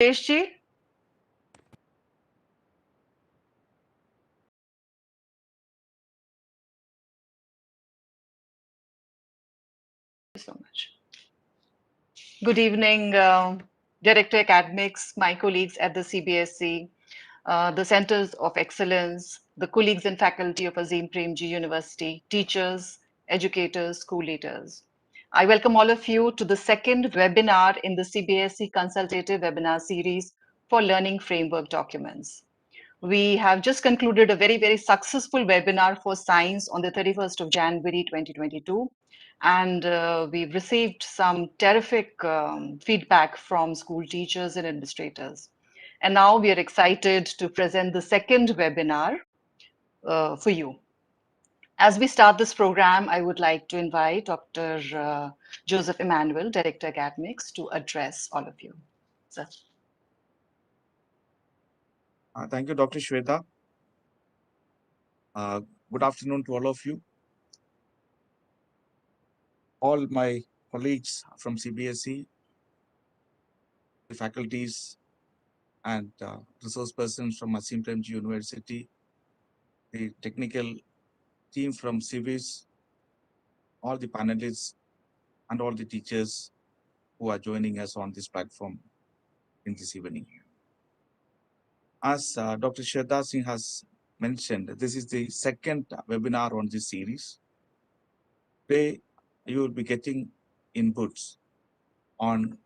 Ji? Thank you so much. Good evening, Director Academics, my colleagues at the CBSE, the Centers of Excellence, the colleagues and faculty of Azim Premji University, teachers, educators, school leaders. I welcome all of you to the second webinar in the CBSE Consultative Webinar Series for Learning Framework Documents. We have just concluded a very successful webinar for science on the 31st of January 2022. And we've received some terrific feedback from school teachers and administrators. And now we are excited to present the second webinar for you. As we start this program, I would like to invite Dr. Joseph Emmanuel, Director Academics, to address all of you. Sir. Thank you, Dr. Shweta. Good afternoon to all of you. All my colleagues from CBSE, the faculties and resource persons from Azim Premji University, the technical team from CBSE, all the panelists and all the teachers who are joining us on this platform in this evening. As Dr. Shweta Singh has mentioned, this is the second webinar on this series. Today, you will be getting inputs on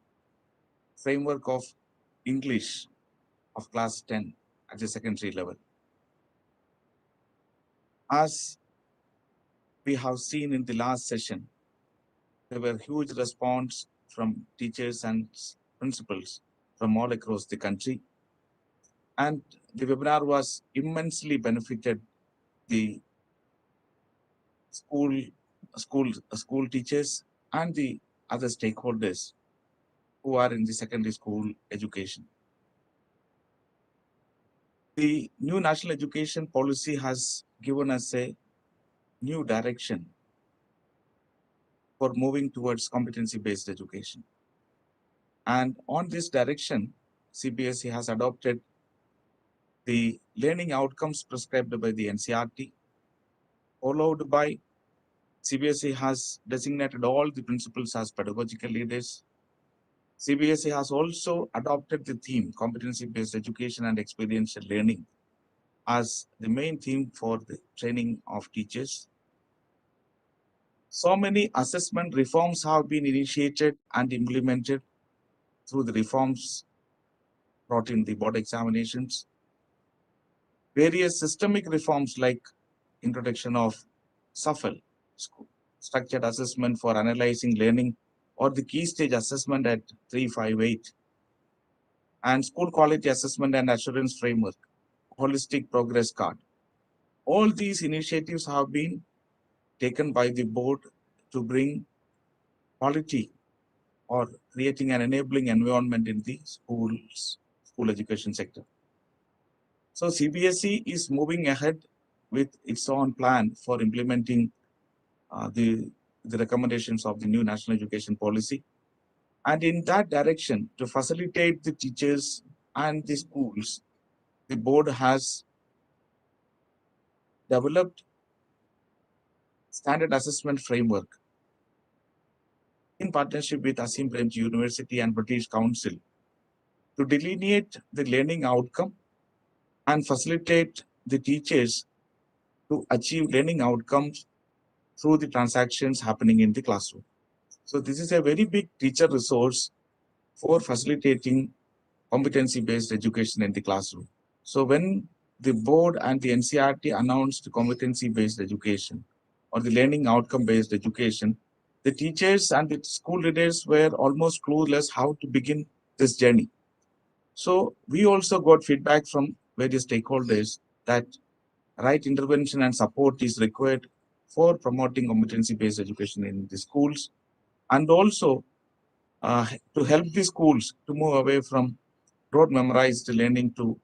framework of English of class 10 at the secondary level. As we have seen in the last session, there were huge response from teachers and principals from all across the country. And the webinar was immensely benefited the school teachers and the other stakeholders who are in the secondary school education. The new national education policy has given us a new direction for moving towards competency-based education. And on this direction, CBSE has adopted the learning outcomes prescribed by the NCERT, followed by CBSE has designated all the principals as pedagogical leaders. CBSE has also adopted the theme competency-based education and experiential learning as the main theme for the training of teachers. So many assessment reforms have been initiated and implemented through the reforms brought in the board examinations. Various systemic reforms like introduction of SAFL, structured assessment for analyzing learning, or the key stage assessment at 358, and school quality assessment and assurance framework, holistic progress card. All these initiatives have been taken by the board to bring quality or creating an enabling environment in the school education sector. So CBSE is moving ahead with its own plan for implementing the recommendations of the new national education policy. And in that direction, to facilitate the teachers and the schools, the board has developed standard assessment framework in partnership with Azim Premji University and British Council to delineate the learning outcome and facilitate the teachers to achieve learning outcomes through the transactions happening in the classroom. So this is a very big teacher resource for facilitating competency-based education in the classroom. So when the board and the NCERT announced competency-based education or the learning outcome-based education, the teachers and the school leaders were almost clueless how to begin this journey. So we also got feedback from various stakeholders that right intervention and support is required for promoting competency-based education in the schools, and also to help the schools to move away from rote memorized learning to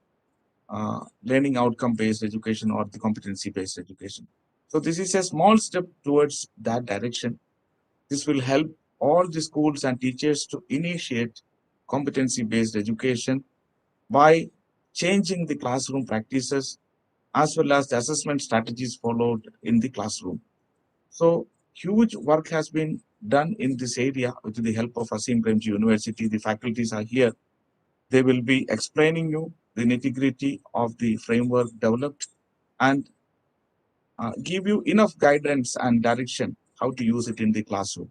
learning outcome-based education or the competency-based education. So this is a small step towards that direction. This will help all the schools and teachers to initiate competency-based education by changing the classroom practices as well as the assessment strategies followed in the classroom. So huge work has been done in this area with the help of Asim Premji University. The faculties are here. They will be explaining you the nitty-gritty of the framework developed and give you enough guidance and direction how to use it in the classroom.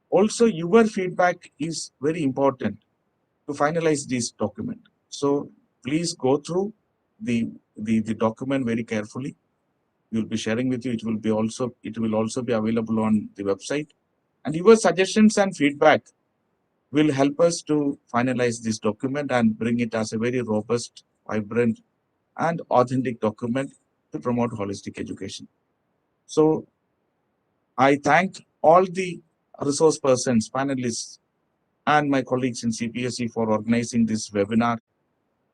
Also, your feedback is very important to finalize this document. So please go through the document very carefully. We'll be sharing with you. It will also be available on the website. And your suggestions and feedback will help us to finalize this document and bring it as a very robust, vibrant, and authentic document to promote holistic education. So I thank all the resource persons, panelists, and my colleagues in CBSE for organizing this webinar.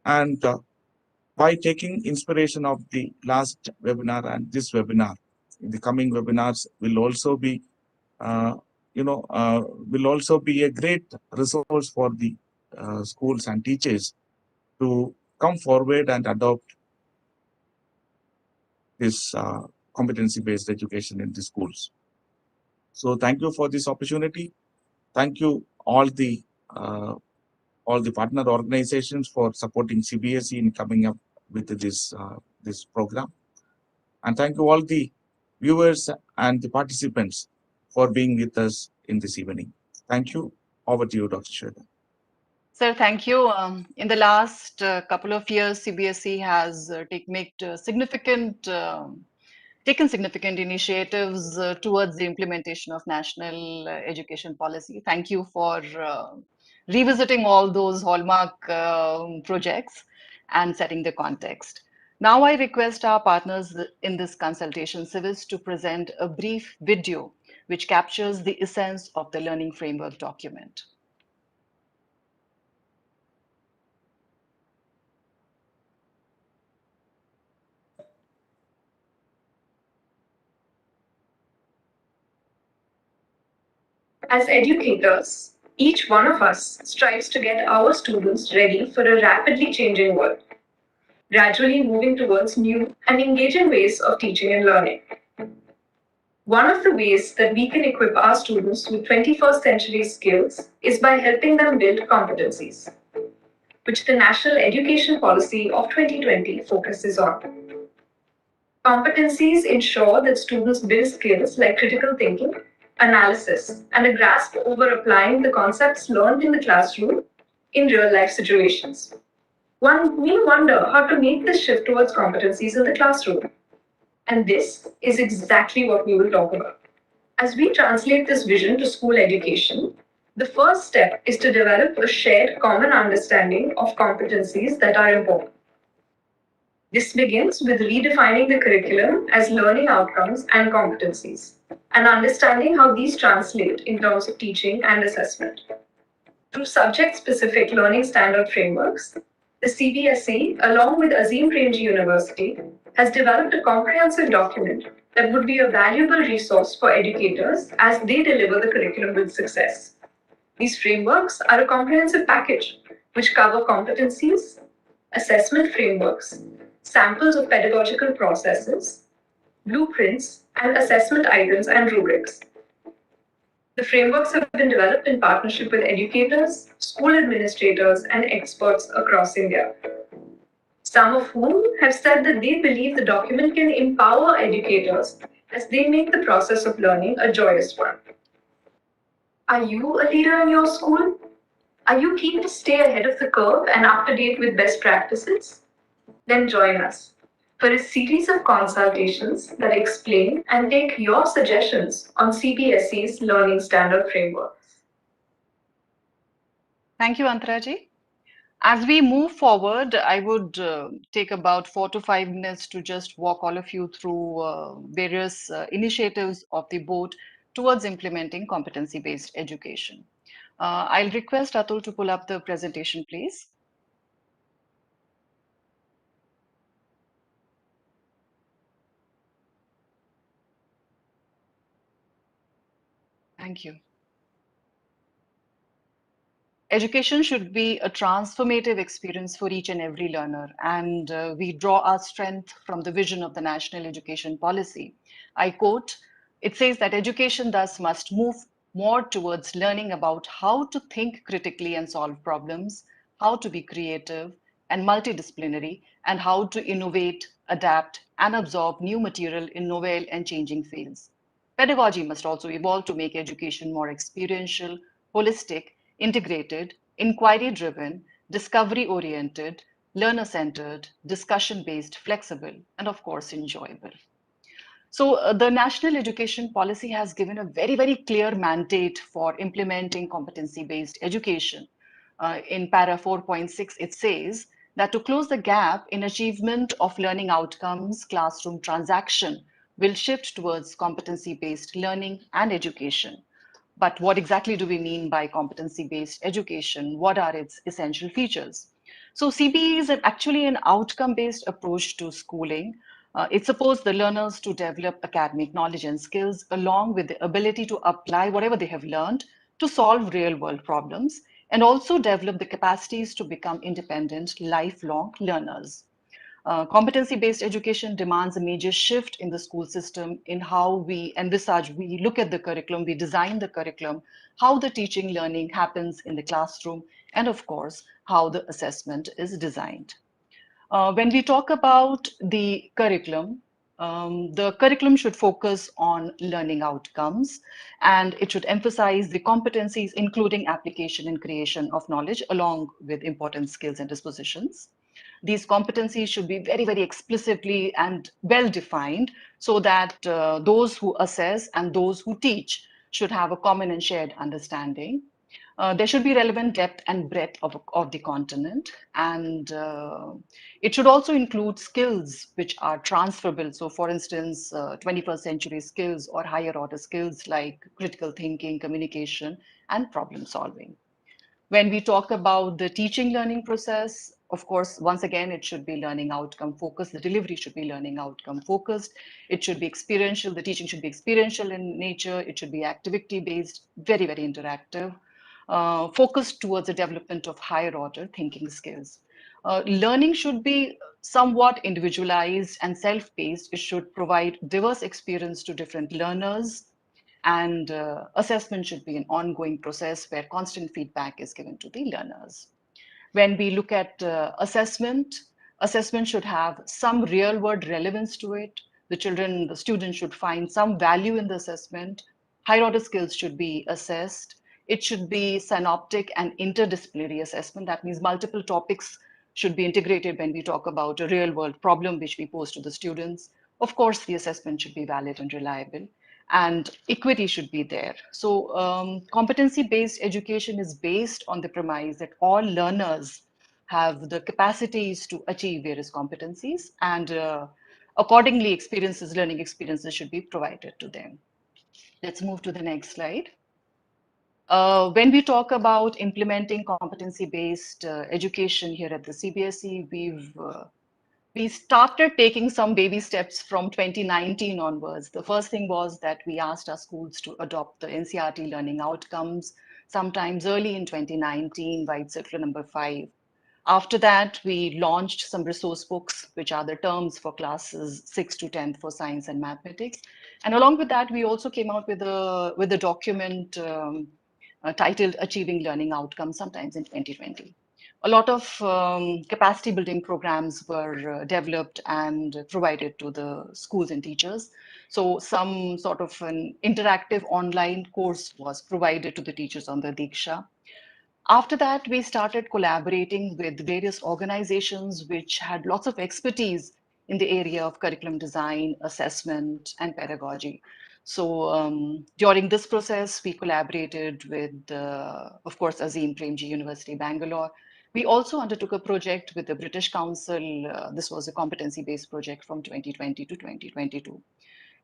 And by taking inspiration of the last webinar and this webinar, the coming webinars will also be, uh, will also be a great resource for the schools and teachers to come forward and adopt this competency-based education in the schools. So thank you for this opportunity. Thank you uh, all the partner organizations for supporting CBSE in coming up with this program. And thank you all the viewers and the participants for being with us in this evening. Thank you. Over to you, Dr. Shweta. Sir, thank you. In the last couple of years, CBSE has taken significant initiatives towards the implementation of national education policy. Thank you for revisiting all those hallmark projects and setting the context. Now I request our partners in this consultation service to present a brief video which captures the essence of the learning framework document. As educators, each one of us strives to get our students ready for a rapidly changing world, gradually moving towards new and engaging ways of teaching and learning. One of the ways that we can equip our students with 21st century skills is by helping them build competencies, which the National Education Policy of 2020 focuses on. Competencies ensure that students build skills like critical thinking, analysis, and a grasp over applying the concepts learned in the classroom in real life situations. One may wonder how to make this shift towards competencies in the classroom. And this is exactly what we will talk about. As we translate this vision to school education, the first step is to develop a shared common understanding of competencies that are important. This begins with redefining the curriculum as learning outcomes and competencies, and understanding how these translate in terms of teaching and assessment. Through subject specific learning standard frameworks, the CBSE, along with Azim Premji University, has developed a comprehensive document that would be a valuable resource for educators as they deliver the curriculum with success. These frameworks are a comprehensive package which cover competencies, assessment frameworks, samples of pedagogical processes, blueprints, and assessment items and rubrics. The frameworks have been developed in partnership with educators, school administrators, and experts across India. Some of whom have said that they believe the document can empower educators as they make the process of learning a joyous one. Are you a leader in your school? Are you keen to stay ahead of the curve and up to date with best practices? Then join us for a series of consultations that explain and take your suggestions on CBSE's Learning Standard Frameworks. Thank you, Antaraji. As we move forward, I would take about 4 to 5 minutes to just walk all of you through various initiatives of the board towards implementing competency-based education. I'll request Atul to pull up the presentation, please. Thank you. Education should be a transformative experience for each and every learner, and we draw our strength from the vision of the National Education Policy. I quote, it says that education thus must move more towards learning about how to think critically and solve problems, how to be creative and multidisciplinary, and how to innovate, adapt, and absorb new material in novel and changing fields. Pedagogy must also evolve to make education more experiential, holistic, integrated, inquiry driven, discovery oriented, learner centered, discussion based, flexible, and of course, enjoyable. So, the National Education Policy has given a very, very clear mandate for implementing competency based education. In para 4.6, it says that to close the gap in achievement of learning outcomes, classroom transaction will shift towards competency based learning and education. But what exactly do we mean by competency-based education? What are its essential features? So CBE is actually an outcome-based approach to schooling. It supports the learners to develop academic knowledge and skills along with the ability to apply whatever they have learned to solve real-world problems and also develop the capacities to become independent, lifelong learners. Competency-based education demands a major shift in the school system in how we envisage, we look at the curriculum, we design the curriculum, how the teaching learning happens in the classroom, and of course, how the assessment is designed. When we talk about the curriculum should focus on learning outcomes and it should emphasize the competencies, including application and creation of knowledge, along with important skills and dispositions. These competencies should be very, very explicitly and well defined so that those who assess and those who teach should have a common and shared understanding. There should be relevant depth and breadth of the continent, and it should also include skills which are transferable. So, for instance, 21st century skills or higher order skills like critical thinking, communication, and problem solving. When we talk about the teaching learning process, of course, once again, it should be learning outcome focused. The delivery should be learning outcome focused. It should be experiential. The teaching should be experiential in nature. It should be activity based, very, very interactive, focused towards the development of higher order thinking skills. Learning should be somewhat individualized and self paced. It should provide diverse experience to different learners, and assessment should be an ongoing process where constant feedback is given to the learners. When we look at assessment should have some real world relevance to it. The students should find some value in the assessment. Higher order skills should be assessed. It should be synoptic and interdisciplinary assessment. That means multiple topics should be integrated when we talk about a real world problem which we pose to the students. Of course, the assessment should be valid and reliable, and equity should be there. So, competency based education is based on the premise that all learners have the capacities to achieve various competencies, and accordingly, learning experiences should be provided to them. Let's move to the next slide. When we talk about implementing competency-based education here at the CBSE, we started taking some baby steps from 2019 onwards. The first thing was that we asked our schools to adopt the NCRT learning outcomes sometimes early in 2019, White Circular number 5. After that, we launched some resource books, which are the terms for classes 6 to 10 for science and mathematics. And along with that, we also came out with a document titled Achieving Learning Outcomes, sometimes in 2020. A lot of capacity building programs were developed and provided to the schools and teachers. So some sort of an interactive online course was provided to the teachers on the Diksha. After that, we started collaborating with various organizations which had lots of expertise in the area of curriculum design, assessment, and pedagogy. So during this process, we collaborated with, of course, Azim Premji University, Bangalore. We also undertook a project with the British Council. This was a competency-based project from 2020 to 2022.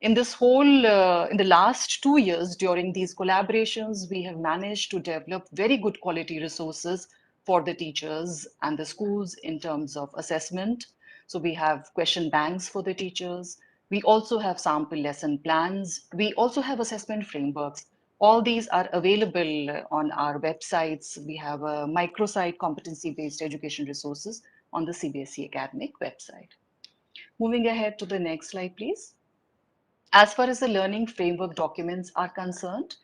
In the last 2 years, during these collaborations, we have managed to develop very good quality resources for the teachers and the schools in terms of assessment. So we have question banks for the teachers. We also have sample lesson plans. We also have assessment frameworks. All these are available on our websites. We have a microsite competency-based education resources on the CBSE academic website. Moving ahead to the next slide, please. As far as the learning framework documents are concerned,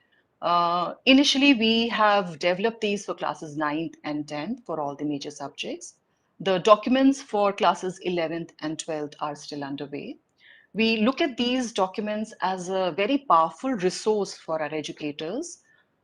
initially we have developed these for classes 9th and 10th for all the major subjects. The documents for classes 11th and 12th are still underway. We look at these documents as a very powerful resource for our educators,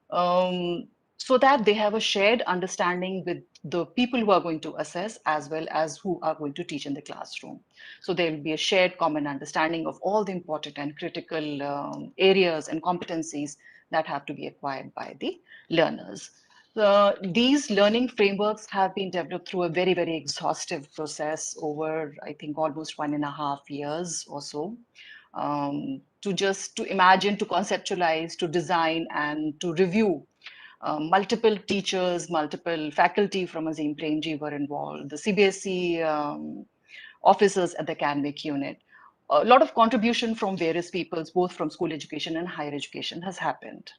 um, so that they have a shared understanding with the people who are going to assess as well as who are going to teach in the classroom. So there will be a shared common understanding of all the important and critical areas and competencies that have to be acquired by the learners. These learning frameworks have been developed through a very, very exhaustive process over, I think, almost 1.5 years or so. To imagine, to conceptualize, to design, and to review. Multiple teachers, multiple faculty from Azim Premji were involved, the CBSE officers at the academic unit. A lot of contribution from various peoples, both from school education and higher education, has happened.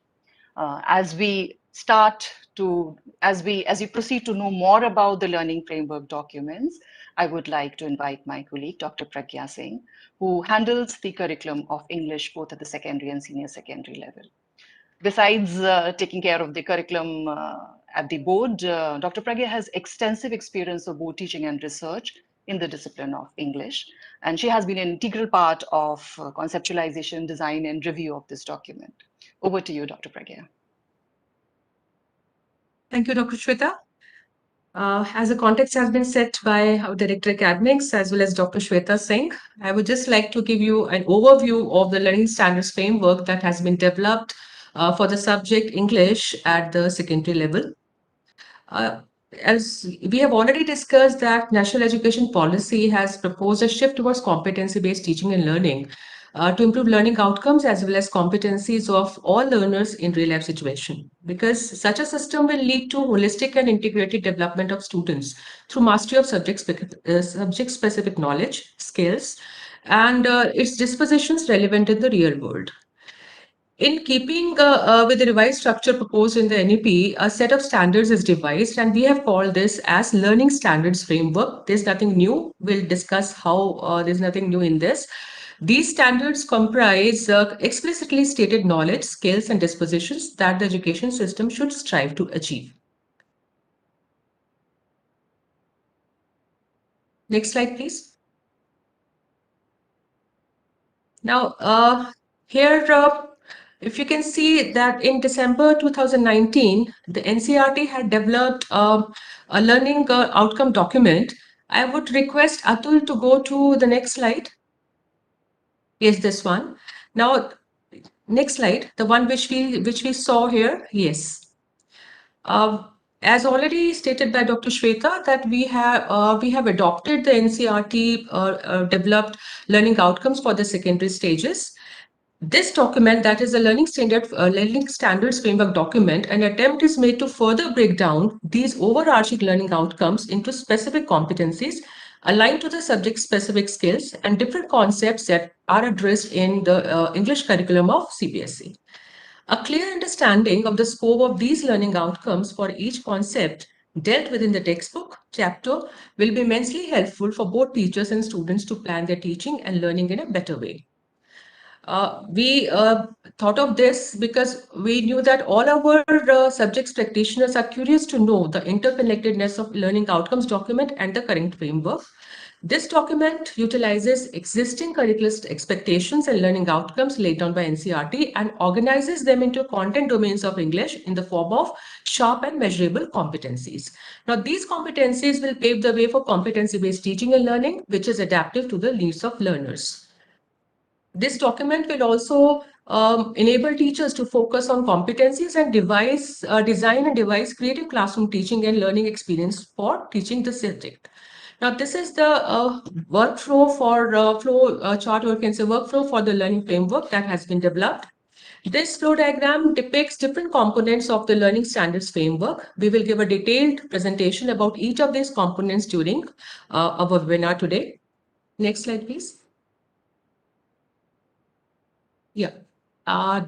As we start to, as we proceed to know more about the learning framework documents, I would like to invite my colleague, Dr. Pragya Singh, who handles the curriculum of English both at the secondary and senior secondary level. Besides taking care of the curriculum at the board, Dr. Pragya has extensive experience of board teaching and research in the discipline of English, and she has been an integral part of conceptualization, design, and review of this document. Over to you, Dr. Pragya. Thank you, Dr. Shweta. As the context has been set by our Director Academics as well as Dr. Shweta Singh, I would just like to give you an overview of the learning standards framework that has been developed for the subject English at the secondary level. As we have already discussed that National Education Policy has proposed a shift towards competency-based teaching and learning to improve learning outcomes as well as competencies of all learners in real-life situation. Because such a system will lead to holistic and integrated development of students through mastery of subject-specific knowledge, skills, and its dispositions relevant in the real world. In keeping with the revised structure proposed in the NEP, a set of standards is devised, and we have called this as Learning Standards Framework. There's nothing new. We'll discuss how there's nothing new in this. These standards comprise explicitly stated knowledge, skills, and dispositions that the education system should strive to achieve. Next slide, please. Now, here, if you can see that in December 2019, the NCERT had developed a learning outcome document. I would request Atul to go to the next slide. Yes, this one. Now, next slide, the one which we saw here. Yes. As already stated by Dr. Shweta, that we have adopted the NCERT developed learning outcomes for the secondary stages. This document, that is a learning standards framework document, an attempt is made to further break down these overarching learning outcomes into specific competencies aligned to the subject-specific skills and different concepts that are addressed in the English curriculum of CBSE. A clear understanding of the scope of these learning outcomes for each concept dealt with in the textbook chapter will be immensely helpful for both teachers and students to plan their teaching and learning in a better way. We thought of this because we knew that all our subjects practitioners are curious to know the interconnectedness of learning outcomes document and the current framework. This document utilizes existing curricular expectations and learning outcomes laid down by NCERT and organizes them into content domains of English in the form of sharp and measurable competencies. Now, these competencies will pave the way for competency-based teaching and learning, which is adaptive to the needs of learners. This document will also enable teachers to focus on competencies and design and devise creative classroom teaching and learning experience for teaching the subject. Now, this is the workflow for chart, or you can say workflow for the learning framework that has been developed. This flow diagram depicts different components of the learning standards framework. We will give a detailed presentation about each of these components during our webinar today. Next slide, please. Yeah.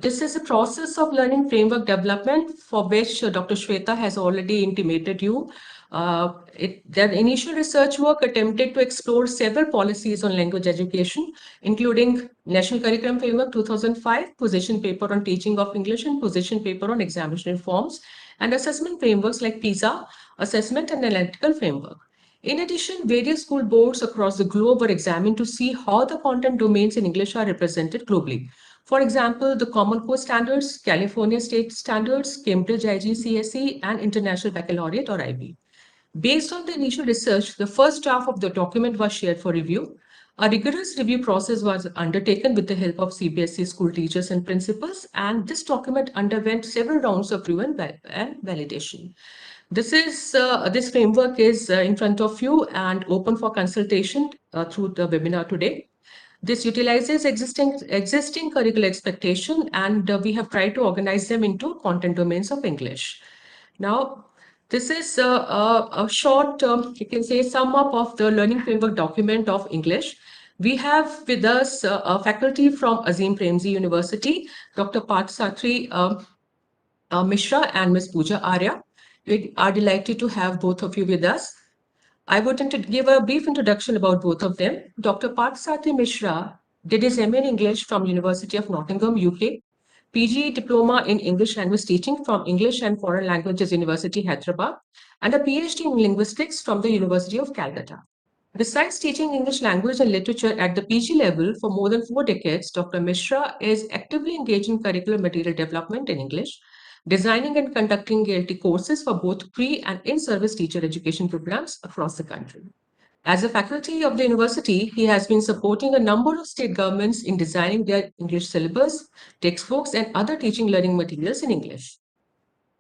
This is a process of learning framework development for which Dr. Shweta has already intimated you. Their initial research work attempted to explore several policies on language education, including National Curriculum Framework 2005, position paper on teaching of English, and position paper on examination reforms, and assessment frameworks like PISA, assessment and analytical framework. In addition, various school boards across the globe were examined to see how the content domains in English are represented globally. For example, the Common Core Standards, California State Standards, Cambridge IGCSE, and International Baccalaureate or IB. Based on the initial research, the first draft of the document was shared for review. A rigorous review process was undertaken with the help of CBSE school teachers and principals, and this document underwent several rounds of review and validation. This framework is in front of you and open for consultation through the webinar today. This utilizes existing curricular expectation, and we have tried to organize them into content domains of English. Now, this is a short, you can say, sum up of the learning framework document of English. We have with us a faculty from Azim Premji University, Dr. Parth Satri Mishra and Ms. Pooja Arya. We are delighted to have both of you with us. I would give a brief introduction about both of them. Dr. Parthasarathi Mishra did his MA in English from University of Nottingham, UK, PG Diploma in English Language Teaching from English and Foreign Languages University, Hyderabad, and a PhD in Linguistics from the University of Calcutta. Besides teaching English language and literature at the PG level for more than 4 decades, Dr. Mishra is actively engaged in curricular material development in English, designing and conducting ELT courses for both pre- and in-service teacher education programs across the country. As a faculty of the university, he has been supporting a number of state governments in designing their English syllabus, textbooks, and other teaching learning materials in English.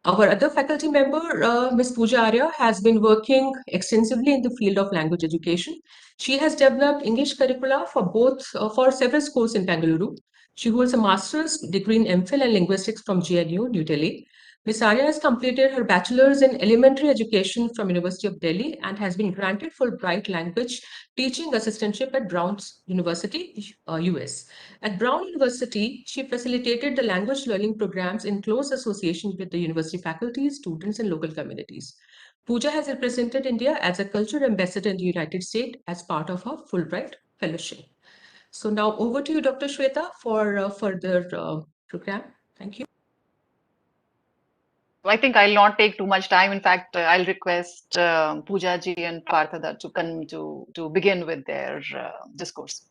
Our other faculty member, Ms. Pooja Arya, has been working extensively in the field of language education. She has developed English curricula for several schools in Bengaluru. She holds a master's degree in MPhil and linguistics from GNU, New Delhi. Ms. Arya has completed her bachelor's in elementary education from University of Delhi and has been granted Fulbright language teaching assistantship at Brown University, US. At Brown University, she facilitated the language learning programs in close association with the university faculty, students, and local communities. Pooja has represented India as a culture ambassador in the United States as part of her Fulbright fellowship. So now over to you, Dr. Shweta, for further program. Thank you. I think I'll not take too much time. In fact, I'll request Pooja ji and Parthada to come to begin with their discourse.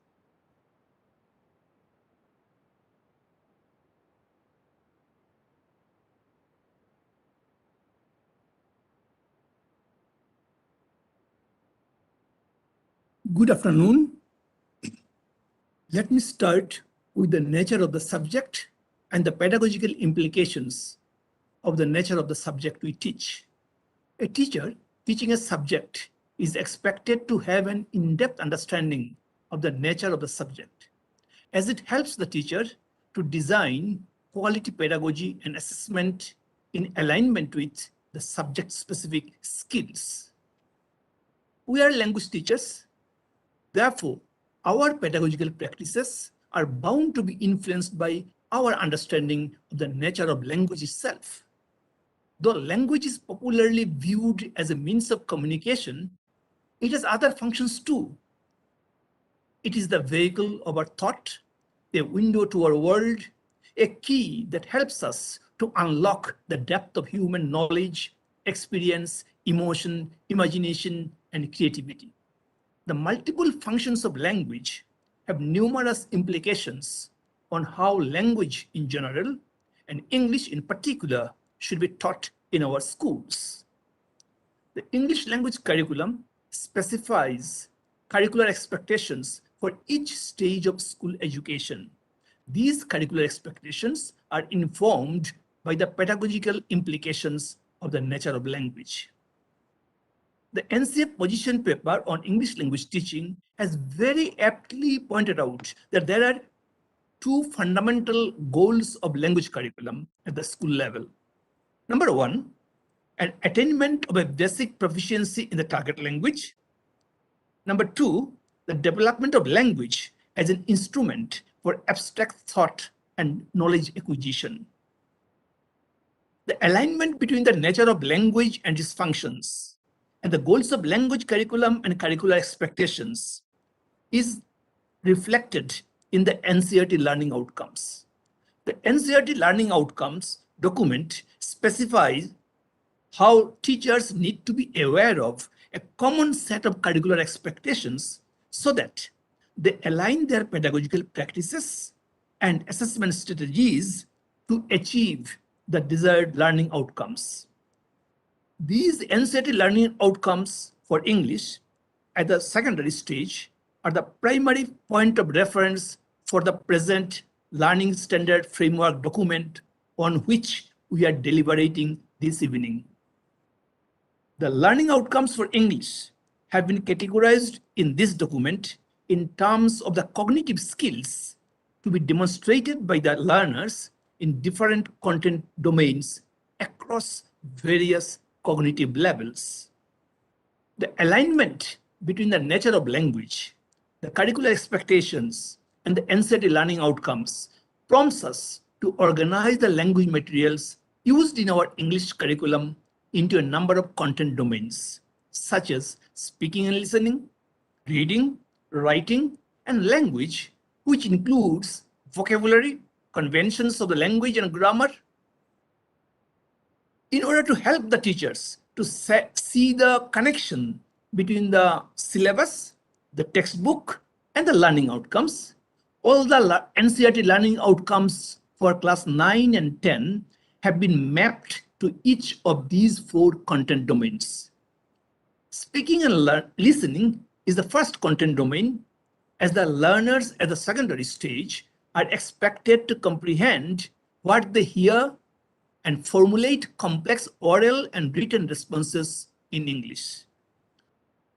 Good afternoon. Let me start with the nature of the subject and the pedagogical implications of the nature of the subject we teach. A teacher teaching a subject is expected to have an in-depth understanding of the nature of the subject, as it helps the teacher to design quality pedagogy and assessment in alignment with the subject-specific skills. We are language teachers. Therefore, our pedagogical practices are bound to be influenced by our understanding of the nature of language itself. Though language is popularly viewed as a means of communication, it has other functions too. It is the vehicle of our thought, a window to our world, a key that helps us to unlock the depth of human knowledge, experience, emotion, imagination, and creativity. The multiple functions of language have numerous implications on how language in general and English in particular should be taught in our schools. The English language curriculum specifies curricular expectations for each stage of school education. These curricular expectations are informed by the pedagogical implications of the nature of language. The NCF position paper on English language teaching has very aptly pointed out that there are two fundamental goals of language curriculum at the school level. Number one, an attainment of a basic proficiency in the target language. Number two, the development of language as an instrument for abstract thought and knowledge acquisition. The alignment between the nature of language and its functions and the goals of language curriculum and curricular expectations is reflected in the NCERT learning outcomes. The NCERT learning outcomes document specifies how teachers need to be aware of a common set of curricular expectations so that they align their pedagogical practices and assessment strategies to achieve the desired learning outcomes. These NCERT learning outcomes for English at the secondary stage are the primary point of reference for the present learning standard framework document on which we are deliberating this evening. The learning outcomes for English have been categorized in this document in terms of the cognitive skills to be demonstrated by the learners in different content domains across various cognitive levels. The alignment between the nature of language, the curricular expectations, and the NCERT learning outcomes prompts us to organize the language materials used in our English curriculum into a number of content domains, such as speaking and listening, reading, writing, and language, which includes vocabulary, conventions of the language and grammar. In order to help the teachers to see the connection between the syllabus, the textbook, and the learning outcomes, all the NCERT learning outcomes for class 9 and 10 have been mapped to each of these 4 content domains. Speaking and listening is the first content domain, as the learners at the secondary stage are expected to comprehend what they hear and formulate complex oral and written responses in English.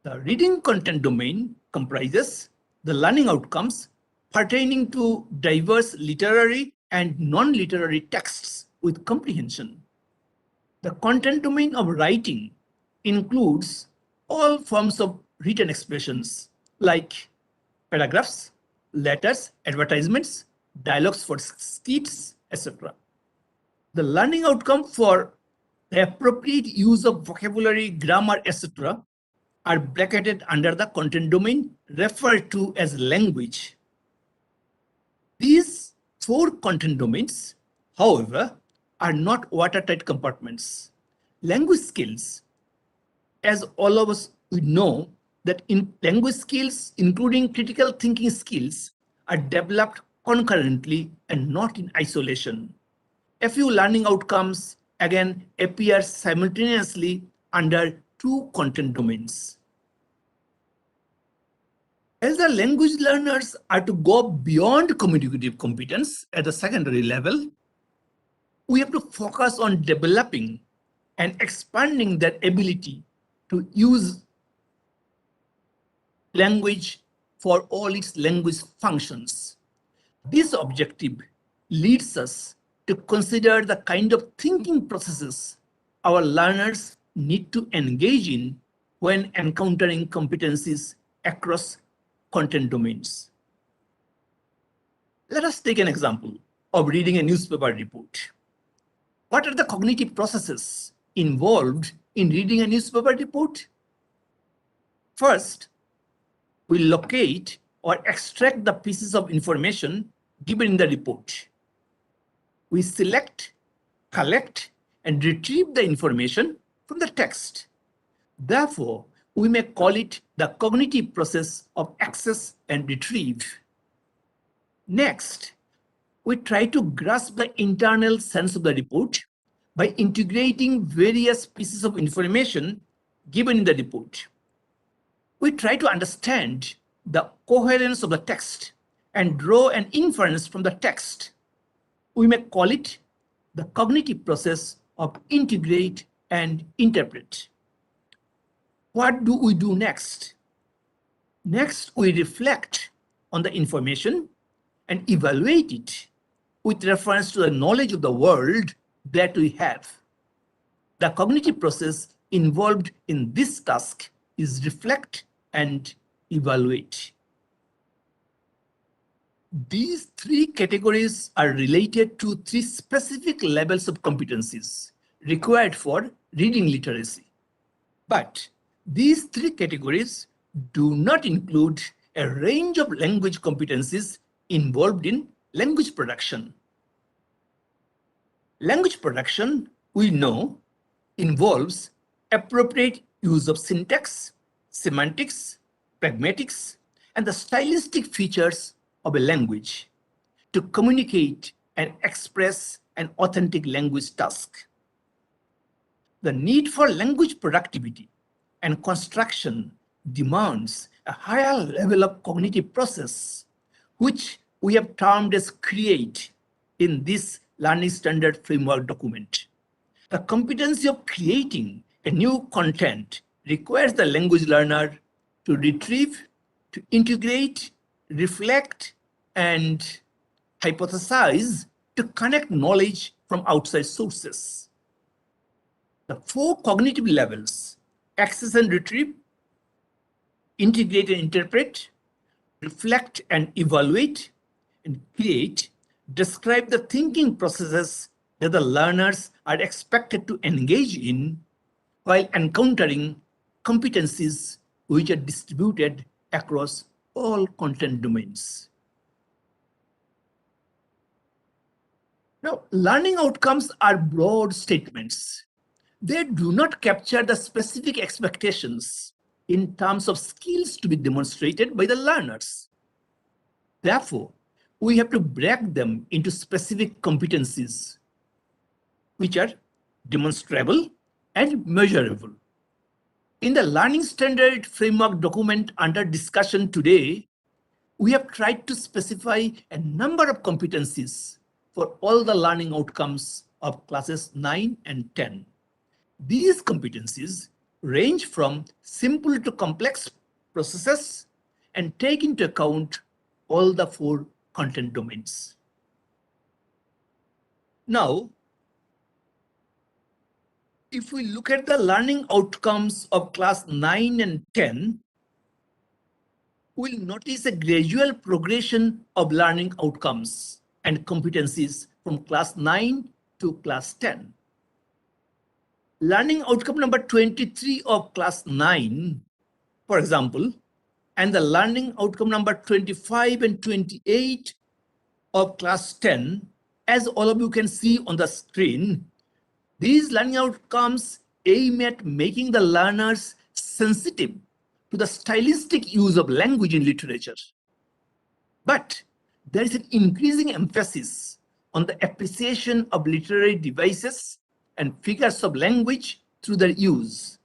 The reading content domain comprises the learning outcomes pertaining to diverse literary and non-literary texts with comprehension. The content domain of writing includes all forms of written expressions like paragraphs, letters, advertisements, dialogues for skits, etc. The learning outcome for the appropriate use of vocabulary, grammar, etc. are bracketed under the content domain referred to as language. These 4 content domains, however, are not watertight compartments. Language skills, as all of us we know, that in language skills, including critical thinking skills, are developed concurrently and not in isolation. A few learning outcomes again appear simultaneously under 2 content domains. As the language learners are to go beyond communicative competence at the secondary level, we have to focus on developing and expanding their ability to use language for all its language functions. This objective leads us to consider the kind of thinking processes our learners need to engage in when encountering competencies across content domains. Let us take an example of reading a newspaper report. What are the cognitive processes involved in reading a newspaper report? First, we locate or extract the pieces of information given in the report. We select, collect, and retrieve the information from the text. Therefore, we may call it the cognitive process of access and retrieve. Next, we try to grasp the internal sense of the report by integrating various pieces of information given in the report. We try to understand the coherence of the text and draw an inference from the text. We may call it the cognitive process of integrate and interpret. What do we do next? Next, we reflect on the information and evaluate it with reference to the knowledge of the world that we have. The cognitive process involved in this task is reflect and evaluate. These three categories are related to three specific levels of competencies required for reading literacy. But these three categories do not include a range of language competencies involved in language production. Language production, we know, involves appropriate use of syntax, semantics, pragmatics, and the stylistic features of a language to communicate and express an authentic language task. The need for language productivity and construction demands a higher level of cognitive process, which we have termed as CREATE in this learning standard framework document. The competency of creating a new content requires the language learner to retrieve, to integrate, reflect, and hypothesize to connect knowledge from outside sources. The four cognitive levels, access and retrieve, integrate and interpret, reflect and evaluate, and create, describe the thinking processes that the learners are expected to engage in while encountering competencies which are distributed across all content domains. Now, learning outcomes are broad statements. They do not capture the specific expectations in terms of skills to be demonstrated by the learners. Therefore, we have to break them into specific competencies, which are demonstrable and measurable. In the learning standard framework document under discussion today, we have tried to specify a number of competencies for all the learning outcomes of classes 9 and 10. These competencies range from simple to complex processes and take into account all the four content domains. Now, if we look at the learning outcomes of class 9 and 10, we'll notice a gradual progression of learning outcomes and competencies from class 9 to class 10. Learning outcome number 23 of class 9, for example, and the learning outcome number 25 and 28 of class 10, as all of you can see on the screen, these learning outcomes aim at making the learners sensitive to the stylistic use of language in literature. But there is an increasing emphasis on the appreciation of literary devices and figures of language through their use.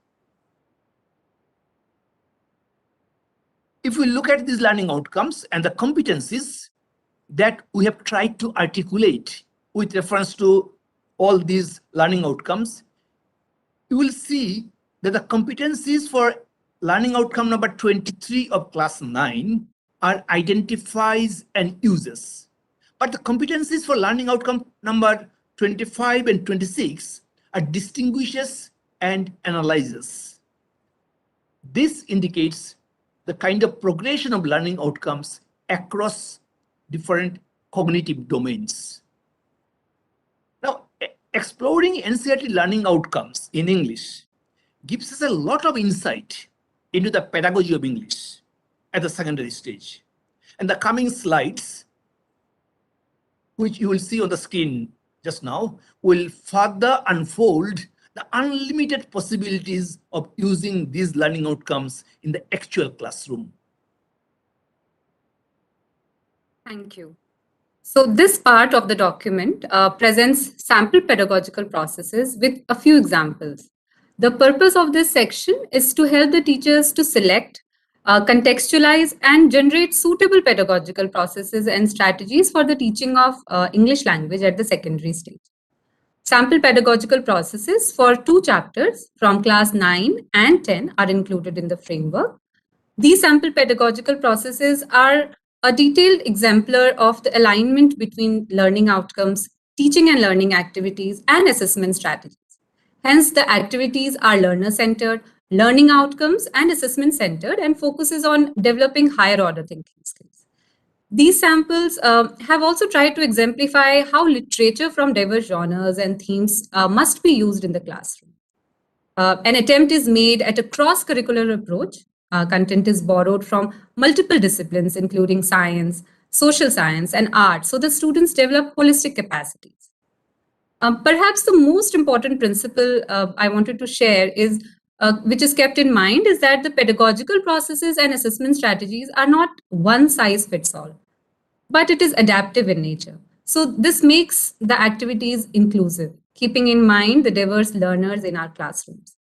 If we look at these learning outcomes and the competencies that we have tried to articulate with reference to all these learning outcomes, you will see that the competencies for learning outcome number 23 of class 9 are identifies and uses. But the competencies for learning outcome number 25 and 26 are distinguishes and analyzes. This indicates the kind of progression of learning outcomes across different cognitive domains. Now, exploring NCERT learning outcomes in English gives us a lot of insight into the pedagogy of English at the secondary stage. And the coming slides, which you will see on the screen just now, will further unfold the unlimited possibilities of using these learning outcomes in the actual classroom. Thank you. So this part of the document presents sample pedagogical processes with a few examples. The purpose of this section is to help the teachers to select, contextualize, and generate suitable pedagogical processes and strategies for the teaching of English language at the secondary stage. Sample pedagogical processes for 2 chapters from class 9 and 10 are included in the framework. These sample pedagogical processes are a detailed exemplar of the alignment between learning outcomes, teaching and learning activities, and assessment strategies. Hence, the activities are learner-centered, learning outcomes, and assessment-centered, and focuses on developing higher order thinking skills. These samples have also tried to exemplify how literature from diverse genres and themes must be used in the classroom. An attempt is made at a cross-curricular approach. Content is borrowed from multiple disciplines, including science, social science, and art, so the students develop holistic capacities. Perhaps the most important principle I wanted to share is, which is kept in mind, is that the pedagogical processes and assessment strategies are not one size fits all, but it is adaptive in nature. So this makes the activities inclusive, keeping in mind the diverse learners in our classrooms.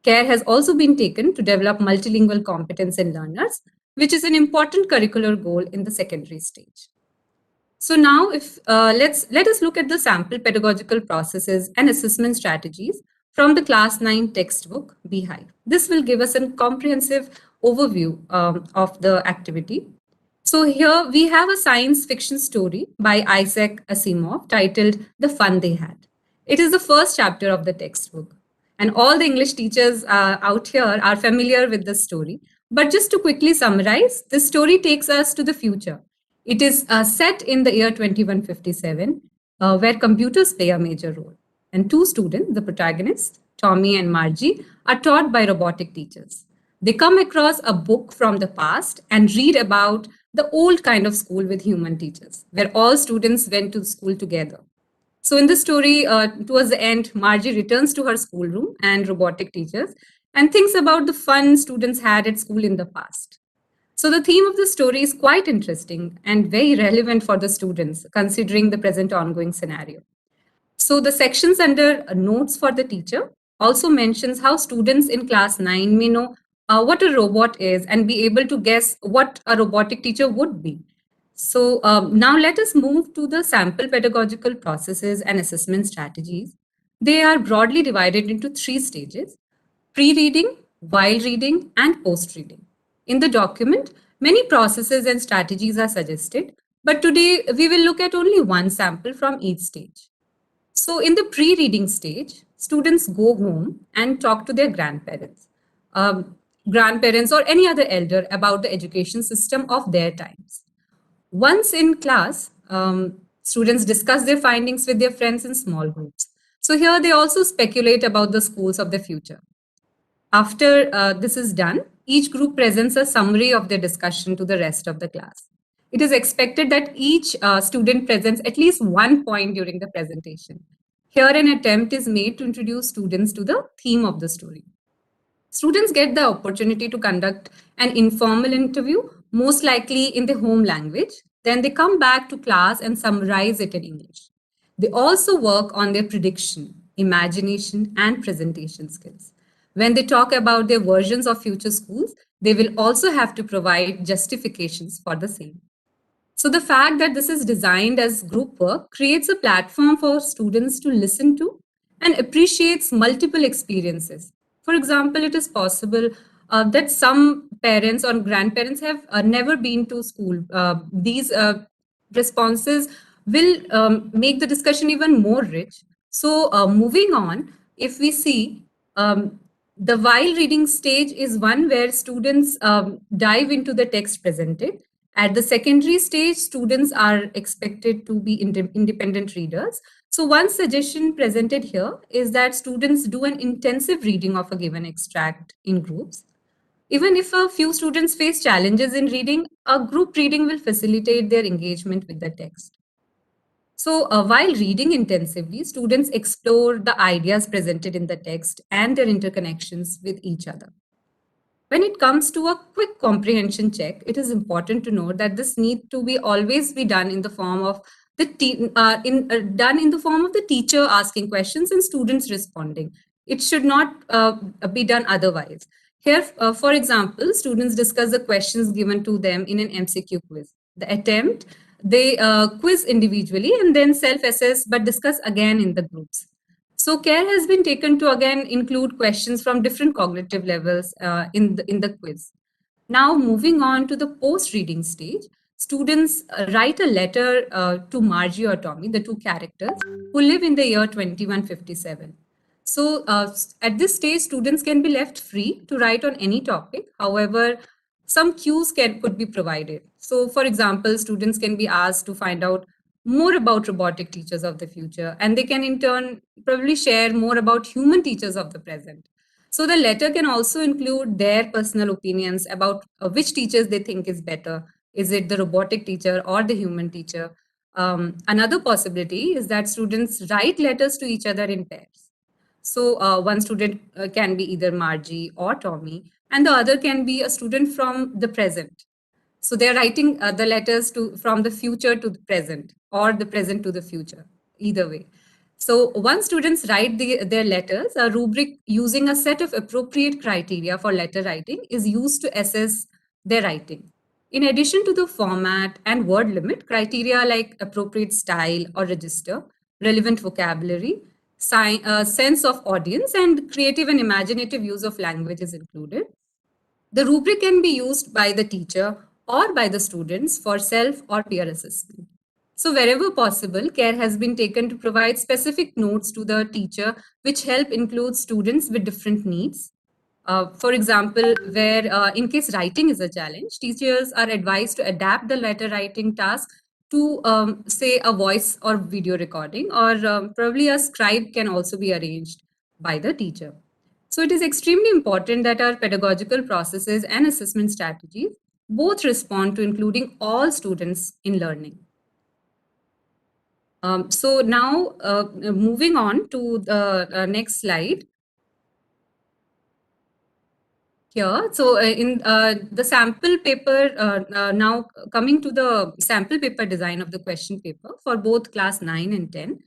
Care has also been taken to develop multilingual competence in learners, which is an important curricular goal in the secondary stage. So now, if let us look at the sample pedagogical processes and assessment strategies from the Class 9 textbook Beehive. This will give us a comprehensive overview of the activity. So here we have a science fiction story by Isaac Asimov titled The Fun They Had. It is the first chapter of the textbook. And all the English teachers out here are familiar with this story. But just to quickly summarize, this story takes us to the future. It is set in the year 2157, where computers play a major role. And two students, the protagonists, Tommy and Margie, are taught by robotic teachers. They come across a book from the past and read about the old kind of school with human teachers, where all students went to school together. So in the story, towards the end, Margie returns to her schoolroom and robotic teachers and thinks about the fun students had at school in the past. So the theme of the story is quite interesting and very relevant for the students, considering the present ongoing scenario. So the sections under notes for the teacher also mentions how students in class 9 may know what a robot is and be able to guess what a robotic teacher would be. So now let us move to the sample pedagogical processes and assessment strategies. They are broadly divided into three stages: pre-reading, while reading, and post-reading. In the document, many processes and strategies are suggested, but today we will look at only one sample from each stage. So in the pre-reading stage, students go home and talk to their grandparents, grandparents or any other elder about the education system of their times. Once in class, students discuss their findings with their friends in small groups. So here they also speculate about the schools of the future. After this is done, each group presents a summary of their discussion to the rest of the class. It is expected that each student presents at least 1 point during the presentation. Here, an attempt is made to introduce students to the theme of the story. Students get the opportunity to conduct an informal interview, most likely in their home language. Then they come back to class and summarize it in English. They also work on their prediction, imagination, and presentation skills. When they talk about their versions of future schools, they will also have to provide justifications for the same. So the fact that this is designed as group work creates a platform for students to listen to and appreciates multiple experiences. For example, it is possible that some parents or grandparents have never been to school. These responses will make the discussion even more rich. So moving on, if we see, the while reading stage is one where students dive into the text presented. At the secondary stage, students are expected to be independent readers. So one suggestion presented here is that students do an intensive reading of a given extract in groups. Even if a few students face challenges in reading, a group reading will facilitate their engagement with the text. So while reading intensively, students explore the ideas presented in the text and their interconnections with each other. When it comes to a quick comprehension check, it is important to note that this need to be always be done in the form of the done in the form of the teacher asking questions and students responding. It should not be done otherwise. Here, for example, students discuss the questions given to them in an MCQ quiz. The attempt, they quiz individually and then self-assess, but discuss again in the groups. So care has been taken to again include questions from different cognitive levels in the quiz. Now moving on to the post-reading stage, students write a letter to Margie or Tommy, the two characters who live in the year 2157. So at this stage, students can be left free to write on any topic. However, some cues could be provided. So, for example, students can be asked to find out more about robotic teachers of the future, and they can in turn probably share more about human teachers of the present. So the letter can also include their personal opinions about which teachers they think is better. Is it the robotic teacher or the human teacher? Another possibility is that students write letters to each other in pairs. So one student can be either Margie or Tommy, and the other can be a student from the present. So they are writing the letters from the future to the present, or the present to the future, either way. So once students write their letters, a rubric using a set of appropriate criteria for letter writing is used to assess their writing. In addition to the format and word limit, criteria like appropriate style or register, relevant vocabulary, sense of audience, and creative and imaginative use of language is included. The rubric can be used by the teacher or by the students for self or peer assessment. So wherever possible, care has been taken to provide specific notes to the teacher, which help include students with different needs. For example, where in case writing is a challenge, teachers are advised to adapt the letter writing task to say a voice or video recording, or probably a scribe can also be arranged by the teacher. So it is extremely important that our pedagogical processes and assessment strategies both respond to including all students in learning. So now moving on to the next slide. Here, so in the sample paper, now coming to the sample paper design of the question paper for both class 9 and 10,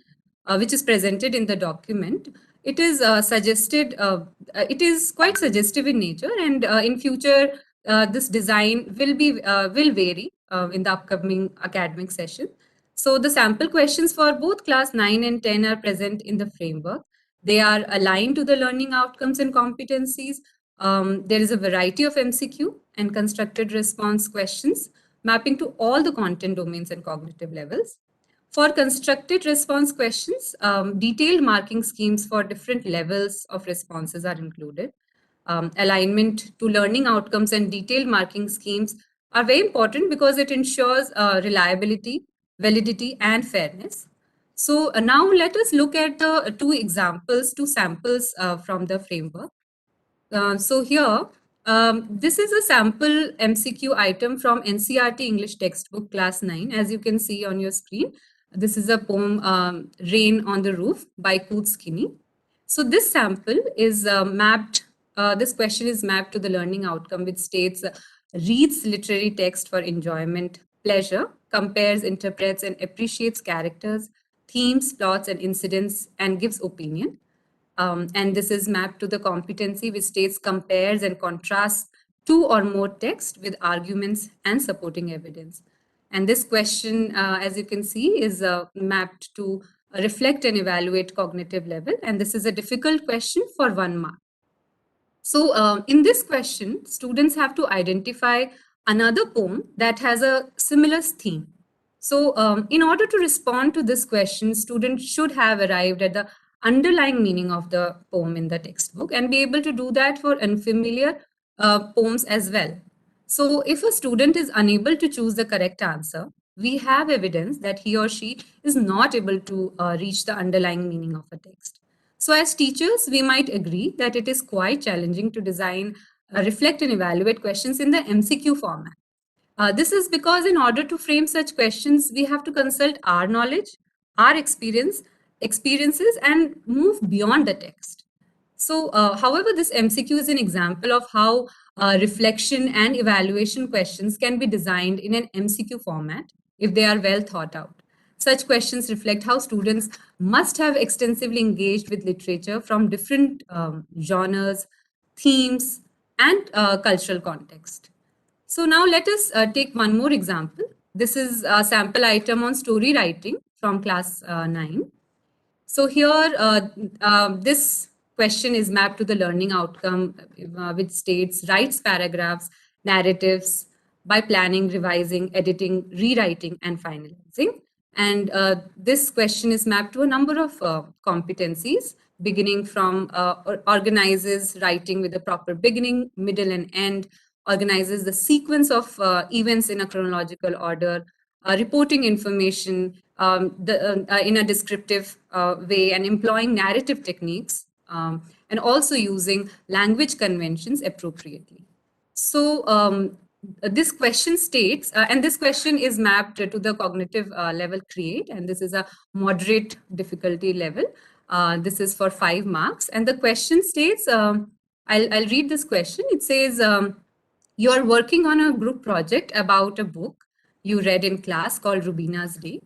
which is presented in the document, it is it is quite suggestive in nature, and in future, this design will vary in the upcoming academic session. So the sample questions for both class 9 and 10 are present in the framework. They are aligned to the learning outcomes and competencies. There is a variety of MCQ and constructed response questions mapping to all the content domains and cognitive levels. For constructed response questions, detailed marking schemes for different levels of responses are included. Alignment to learning outcomes and detailed marking schemes are very important because it ensures reliability, validity, and fairness. So now let us look at the two samples from the framework. So here, this is a sample MCQ item from NCRT English textbook class 9. As you can see on your screen, this is a poem, Rain on the Roof by Coots Kinney. So this sample is this question is mapped to the learning outcome, which states, reads literary text for enjoyment, pleasure, compares, interprets, and appreciates characters, themes, plots, and incidents, and gives opinion. And this is mapped to the competency, which states compares and contrasts two or more text with arguments and supporting evidence. And this question, as you can see, is mapped to reflect and evaluate cognitive level. And this is a difficult question for 1 mark. So in this question, students have to identify another poem that has a similar theme. So in order to respond to this question, students should have arrived at the underlying meaning of the poem in the textbook and be able to do that for unfamiliar poems as well. So if a student is unable to choose the correct answer, we have evidence that he or she is not able to reach the underlying meaning of a text. So as teachers, we might agree that it is quite challenging to design, reflect and evaluate questions in the MCQ format. This is because in order to frame such questions, we have to consult our knowledge, our experiences, and move beyond the text. So, however, this MCQ is an example of how reflection and evaluation questions can be designed in an MCQ format if they are well thought out. Such questions reflect how students must have extensively engaged with literature from different genres, themes, and cultural context. So now let us take one more example. This is a sample item on story writing from class 9. So here, this question is mapped to the learning outcome, which states, writes paragraphs, narratives by planning, revising, editing, rewriting, and finalizing. And this question is mapped to a number of competencies, beginning from organizes writing with a proper beginning, middle, and end, organizes the sequence of events in a chronological order, reporting information in a descriptive way, and employing narrative techniques, and also using language conventions appropriately. So this question states, and this question is mapped to the cognitive level create, and this is a moderate difficulty level. This is for 5 marks. And the question states, I'll read this question. It says, you are working on a group project about a book you read in class called Rubina's Day.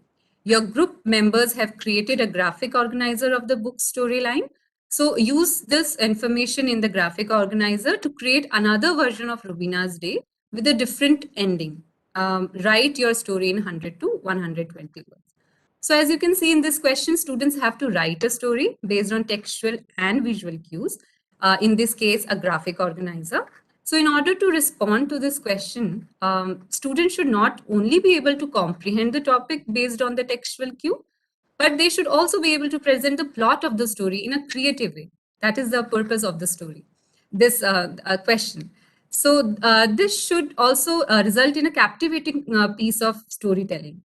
Your group members have created a graphic organizer of the book storyline. So use this information in the graphic organizer to create another version of Rubina's Day with a different ending. Write your story in 100 to 120 words. So as you can see in this question, students have to write a story based on textual and visual cues. In this case, a graphic organizer. So in order to respond to this question, students should not only be able to comprehend the topic based on the textual cue, but they should also be able to present the plot of the story in a creative way. That is the purpose of the story, this question. So this should also result in a captivating piece of storytelling.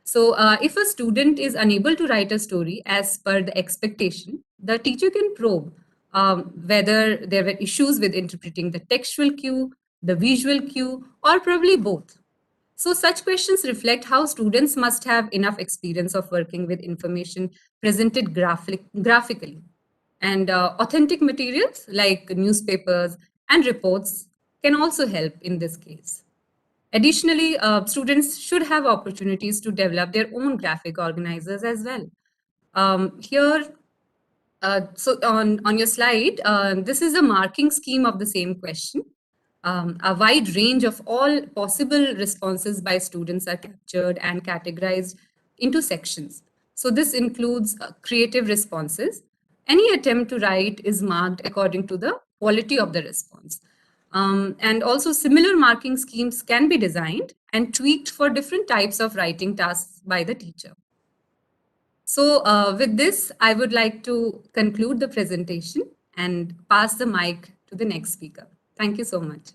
So if a student is unable to write a story as per the expectation, the teacher can probe whether there were issues with interpreting the textual cue, the visual cue, or probably both. So such questions reflect how students must have enough experience of working with information presented graphically. And authentic materials like newspapers and reports can also help in this case. Additionally, students should have opportunities to develop their own graphic organizers as well. Here, so on your slide, this is a marking scheme of the same question. A wide range of all possible responses by students are captured and categorized into sections. So this includes creative responses. Any attempt to write is marked according to the quality of the response. And also similar marking schemes can be designed and tweaked for different types of writing tasks by the teacher. So with this, I would like to conclude the presentation and pass the mic to the next speaker. Thank you so much.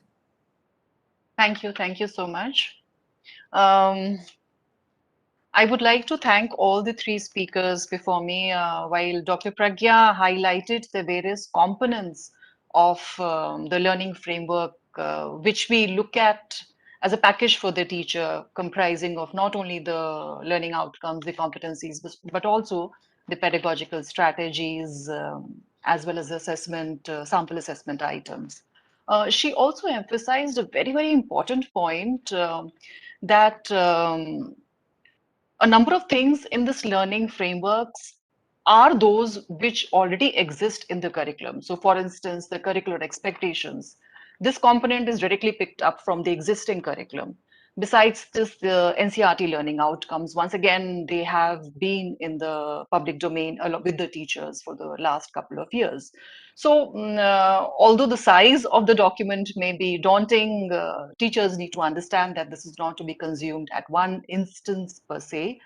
Thank you so much. I would like to thank all the three speakers before me. While Dr. Pragya highlighted the various components of the learning framework, which we look at as a package for the teacher, comprising of not only the learning outcomes, the competencies, but also the pedagogical strategies, as well as assessment, sample assessment items. She also emphasized a very, very important point that a number of things in this learning frameworks are those which already exist in the curriculum. So for instance, the curricular expectations. This component is directly picked up from the existing curriculum. Besides this, the NCERT learning outcomes, once again, they have been in the public domain along with the teachers for the last couple of years. So although the size of the document may be daunting, teachers need to understand that this is not to be consumed at one instance per se.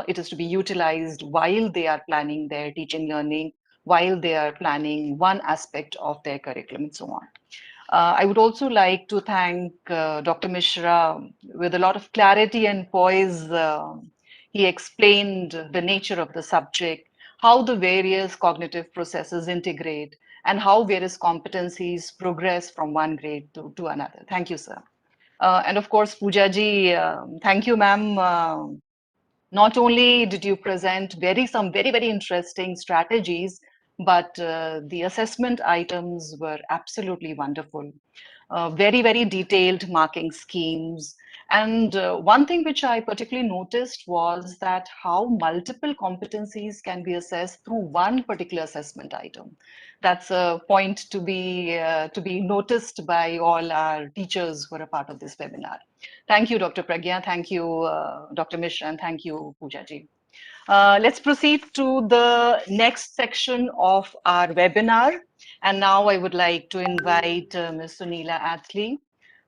It is to be utilized while they are planning their teaching learning, while they are planning one aspect of their curriculum and so on. I would also like to thank Dr. Mishra with a lot of clarity and poise. He explained the nature of the subject, how the various cognitive processes integrate, and how various competencies progress from one grade to another. Thank you, sir. And of course, Pooja ji, thank you, ma'am. Not only did you present some very, very interesting strategies, but the assessment items were absolutely wonderful. Very, very detailed marking schemes. And one thing which I particularly noticed was that how multiple competencies can be assessed through one particular assessment item. That's a point to be noticed by all our teachers who are a part of this webinar. Thank you, Dr. Pragya. Thank you, Dr. Mishra, and thank you, Pooja ji. Let's proceed to the next section of our webinar. And now I would like to invite Ms. Sunila Athli.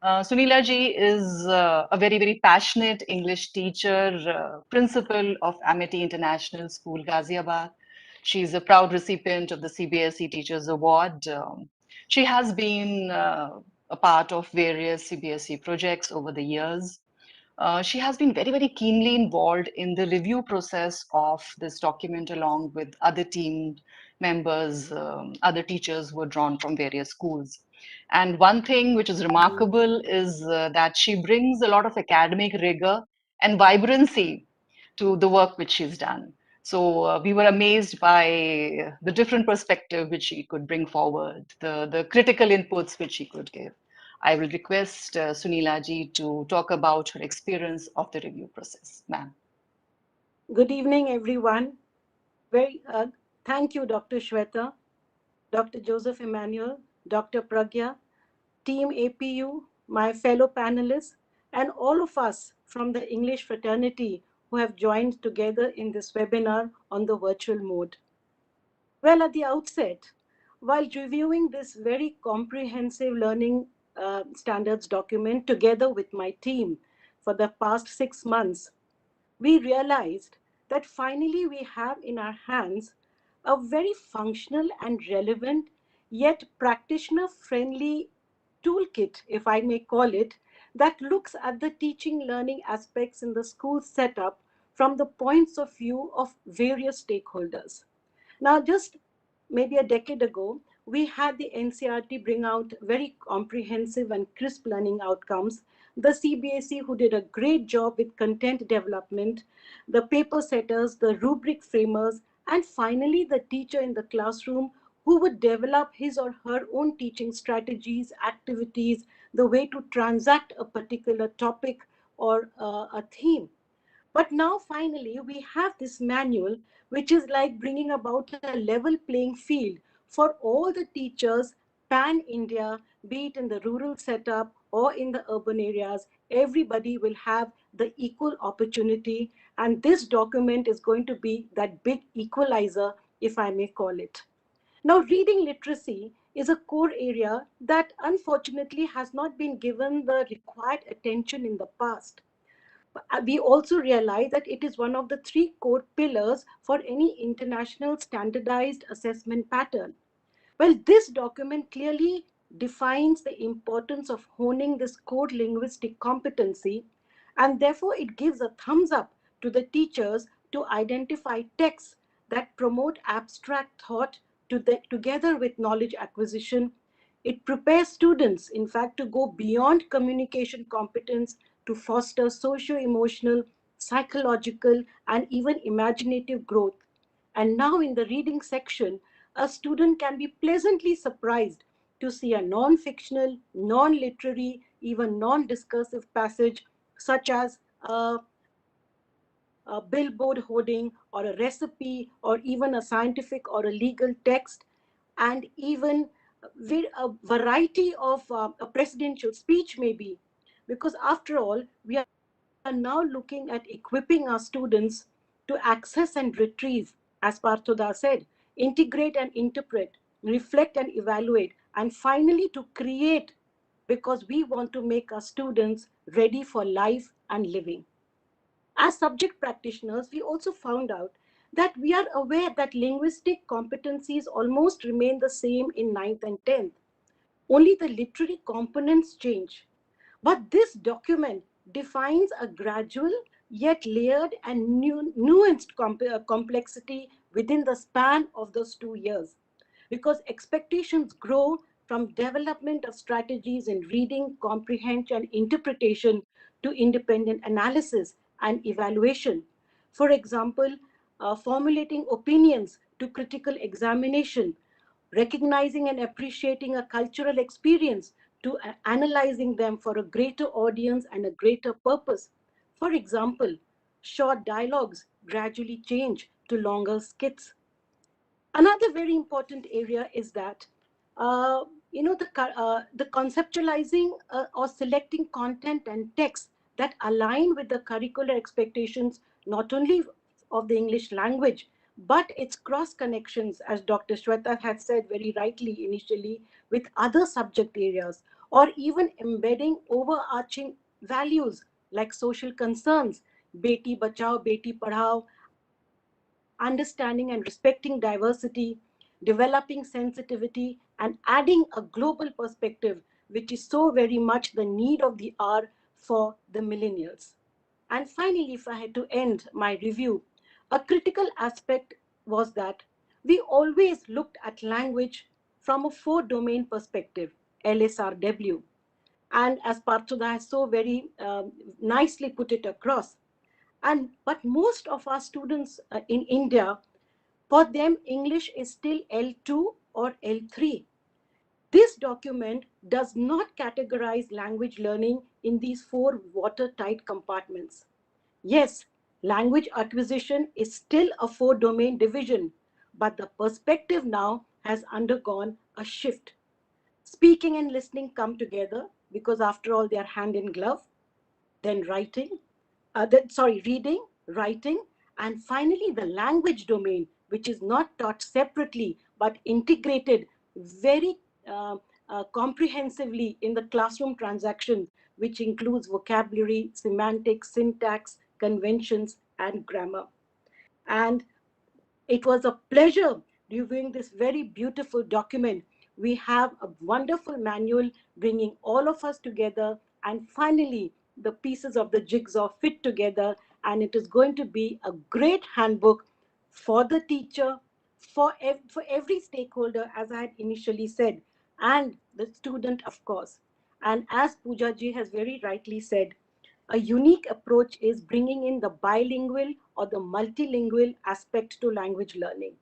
Sunila ji is a very, very passionate English teacher, principal of Amity International School, Ghaziabad. She's a proud recipient of the CBSE Teachers Award. She has been a part of various CBSE projects over the years. She has been very, very keenly involved in the review process of this document, along with other team members, other teachers who were drawn from various schools. And one thing which is remarkable is that she brings a lot of academic rigor and vibrancy to the work which she's done. So we were amazed by the different perspective which she could bring forward, the critical inputs which she could give. I will request Sunila ji to talk about her experience of the review process. Ma'am. Good evening, everyone. Thank you, Dr. Shweta, Dr. Joseph Emmanuel, Dr. Pragya, Team APU, my fellow panelists, and all of us from the English fraternity who have joined together in this webinar on the virtual mode. Well, at the outset, while reviewing this very comprehensive learning standards document together with my team for the past 6 months, we realized that finally we have in our hands a very functional and relevant yet practitioner friendly toolkit, if I may call it, that looks at the teaching learning aspects in the school setup from the points of view of various stakeholders. Now, just maybe a decade ago, we had the NCRT bring out very comprehensive and crisp learning outcomes. The CBSE, who did a great job with content development, the paper setters, the rubric framers, and finally the teacher in the classroom who would develop his or her own teaching strategies, activities, the way to transact a particular topic or a theme. But now finally we have this manual, which is like bringing about a level playing field for all the teachers pan India, be it in the rural setup or in the urban areas. Everybody will have the equal opportunity, and this document is going to be that big equalizer, if I may call it. Now, reading literacy is a core area that unfortunately has not been given the required attention in the past. We also realize that it is one of the three core pillars for any international standardized assessment pattern. Well, this document clearly defines the importance of honing this core linguistic competency, and therefore it gives a thumbs up to the teachers to identify texts that promote abstract thought together with knowledge acquisition. It prepares students, in fact, to go beyond communication competence to foster socio-emotional, psychological, and even imaginative growth. And now in the reading section, a student can be pleasantly surprised to see a non-fictional, non-literary, even non-discursive passage such as a billboard hoarding or a recipe or even a scientific or a legal text, and even a variety of a presidential speech maybe, because after all we are now looking at equipping our students to access and retrieve, as Parthoda said, integrate and interpret, reflect and evaluate, and finally to create, because we want to make our students ready for life and living. As subject practitioners, we also found out that we are aware that linguistic competencies almost remain the same in ninth and 10th. Only the literary components change. But this document defines a gradual yet layered and nuanced complexity within the span of those 2 years, because expectations grow from development of strategies in reading, comprehension, and interpretation to independent analysis and evaluation. For example, formulating opinions to critical examination, recognizing and appreciating a cultural experience to analyzing them for a greater audience and a greater purpose. For example, short dialogues gradually change to longer skits. Another very important area is that the conceptualizing or selecting content and text that align with the curricular expectations not only of the English language but its cross connections, as Dr. Shweta had said very rightly initially, with other subject areas, or even embedding overarching values like social concerns, beti bachao, beti padhao, understanding and respecting diversity, developing sensitivity, and adding a global perspective which is so very much the need of the hour for the millennials. And finally, if I had to end my review, a critical aspect was that we always looked at language from a four-domain perspective, LSRW. And as Parthuda has so very nicely put it across, but most of our students in India, for them, English is still L2 or L3. This document does not categorize language learning in these four watertight compartments. Yes, language acquisition is still a four-domain division, but the perspective now has undergone a shift. Speaking and listening come together because after all, they are hand in glove. Then reading, writing, and finally the language domain, which is not taught separately but integrated very comprehensively in the classroom transaction, which includes vocabulary, semantics, syntax, conventions, and grammar. And it was a pleasure reviewing this very beautiful document. We have a wonderful manual bringing all of us together, and finally, the pieces of the jigsaw fit together, and it is going to be a great handbook for the teacher, for every stakeholder, as I had initially said, and the student, of course. And as Pooja ji has very rightly said, a unique approach is bringing in the bilingual or the multilingual aspect to language learning,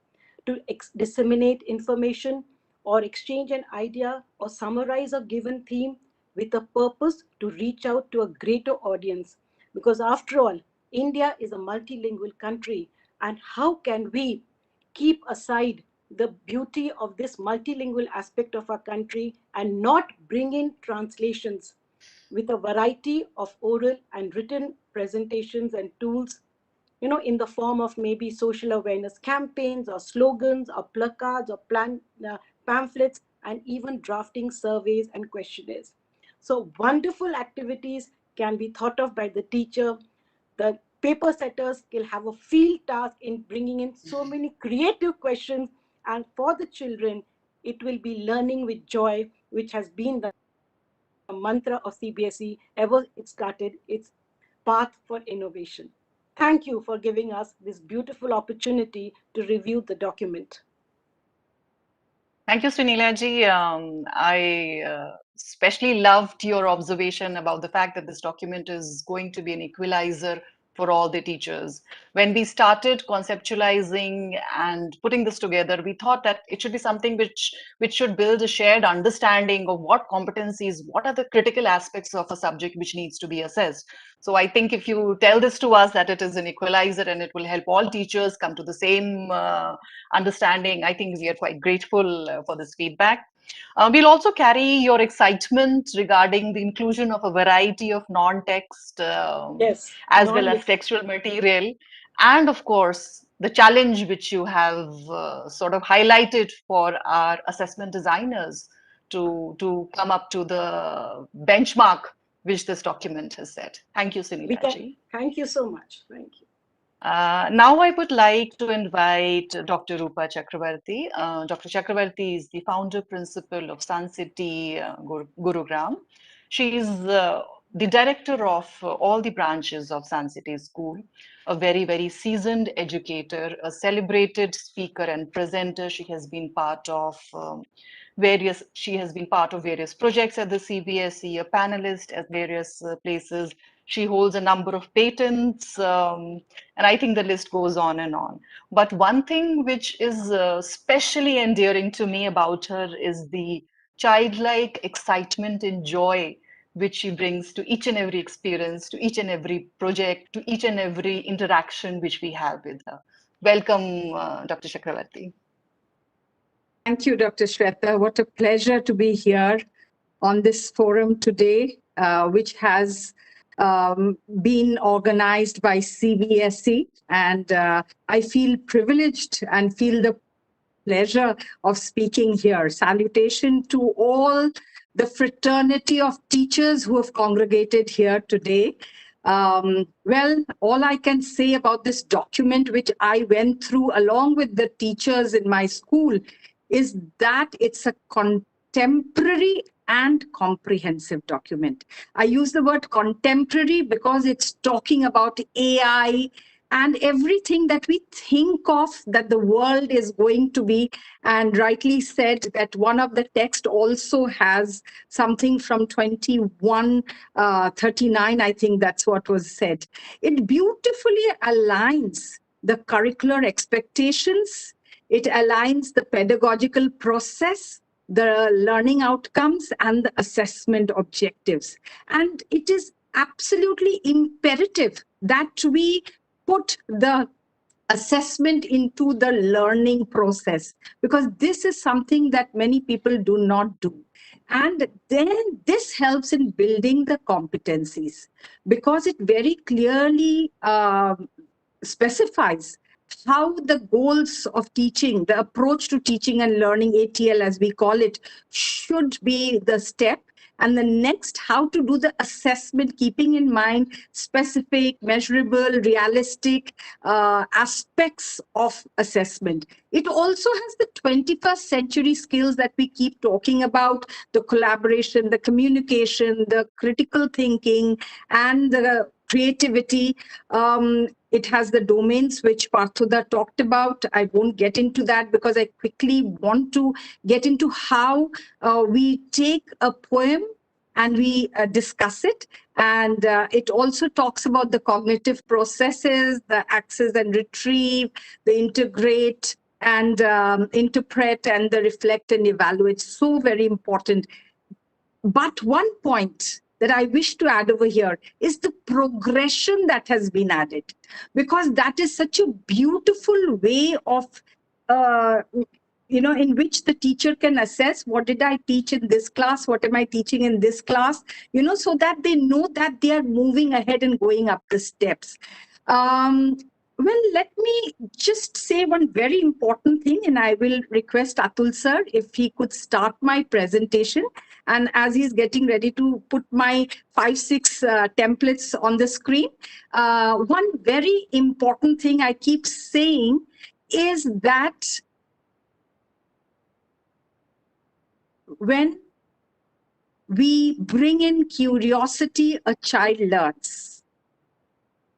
to disseminate information or exchange an idea or summarize a given theme with a purpose to reach out to a greater audience. Because after all, India is a multilingual country, and how can we keep aside the beauty of this multilingual aspect of our country and not bring in translations with a variety of oral and written presentations and tools, in the form of maybe social awareness campaigns or slogans or placards or pamphlets, and even drafting surveys and questionnaires. So wonderful activities can be thought of by the teacher. The paper setters will have a field task in bringing in so many creative questions, and for the children, it will be learning with joy, which has been the mantra of CBSE ever it started its path for innovation. Thank you for giving us this beautiful opportunity to review the document. Thank you, Srinilaji. I especially loved your observation about the fact that this document is going to be an equalizer for all the teachers. When we started conceptualizing and putting this together, we thought that it should be something which should build a shared understanding of what competencies, what are the critical aspects of a subject which needs to be assessed. So I think if you tell this to us that it is an equalizer and it will help all teachers come to the same understanding, I think we are quite grateful for this feedback. We'll also carry your excitement regarding the inclusion of a variety of non-text Yes, as well as textual material. And of course, the challenge which you have sort of highlighted for our assessment designers to come up to the benchmark which this document has set. Thank you, Sunilaji. Thank you so much. Thank you. Now I would like to invite Dr. Rupa Chakravarti. Dr. Chakravarti is the founder principal of Sun City Gurugram. She is the director of all the branches of Sun City School, a very, very seasoned educator, a celebrated speaker and presenter. She has been part of various projects at the CBSE, a panelist at various places. She holds a number of patents, and I think the list goes on and on. But one thing which is especially endearing to me about her is the childlike excitement and joy which she brings to each and every experience, to each and every project, to each and every interaction which we have with her. Welcome, Dr. Chakravarti. Thank you, Dr. Shweta. What a pleasure to be here on this forum today, which has been organized by CBSE. And I feel privileged and feel the pleasure of speaking here. Salutation to all the fraternity of teachers who have congregated here today. Well, all I can say about this document, which I went through along with the teachers in my school, is that it's a contemporary and comprehensive document. I use the word contemporary because it's talking about AI and everything that we think of that the world is going to be. And rightly said that one of the text also has something from 2139, I think that's what was said. It beautifully aligns the curricular expectations. It aligns the pedagogical process, the learning outcomes, and the assessment objectives. And it is absolutely imperative that we put the assessment into the learning process, because this is something that many people do not do. And then this helps in building the competencies, because it very clearly specifies how the goals of teaching, the approach to teaching and learning, ATL as we call it, should be the step. And the next, how to do the assessment, keeping in mind specific, measurable, realistic aspects of assessment. It also has the 21st century skills that we keep talking about, the collaboration, the communication, the critical thinking, and the creativity. It has the domains which Parthuda talked about. I won't get into that because I quickly want to get into how we take a poem and we discuss it. And it also talks about the cognitive processes, the access and retrieve, the integrate and interpret, and the reflect and evaluate. So very important. But one point that I wish to add over here is the progression that has been added, because that is such a beautiful way of, in which the teacher can assess what did I teach in this class, what am I teaching in this class, so that they know that they are moving ahead and going up the steps. Well, let me just say one very important thing, and I will request Atul sir if he could start my presentation. And as he's getting ready to put my 5-6 templates on the screen, one very important thing I keep saying is that when we bring in curiosity, a child learns.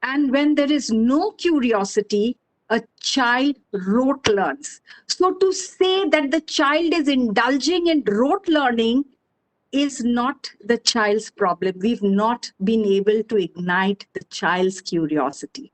And when there is no curiosity, a child rote learns. So to say that the child is indulging in rote learning is not the child's problem. We've not been able to ignite the child's curiosity.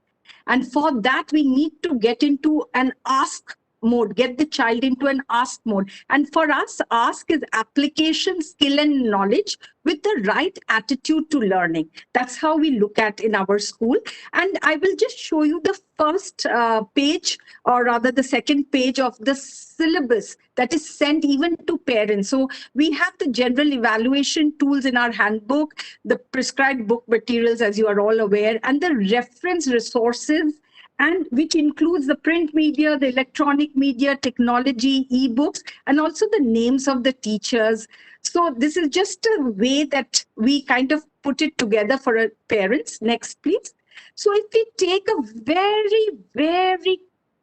And for that, we need to get into an ask mode, get the child into an ask mode. And for us, ask is application, skill, and knowledge with the right attitude to learning. That's how we look at in our school. And I will just show you the first page, or rather the second page of the syllabus that is sent even to parents. So we have the general evaluation tools in our handbook, the prescribed book materials, as you are all aware, and the reference resources, and which includes the print media, the electronic media, technology, ebooks, and also the names of the teachers. So this is just a way that we kind of put it together for parents. Next, please. So if we take a very, very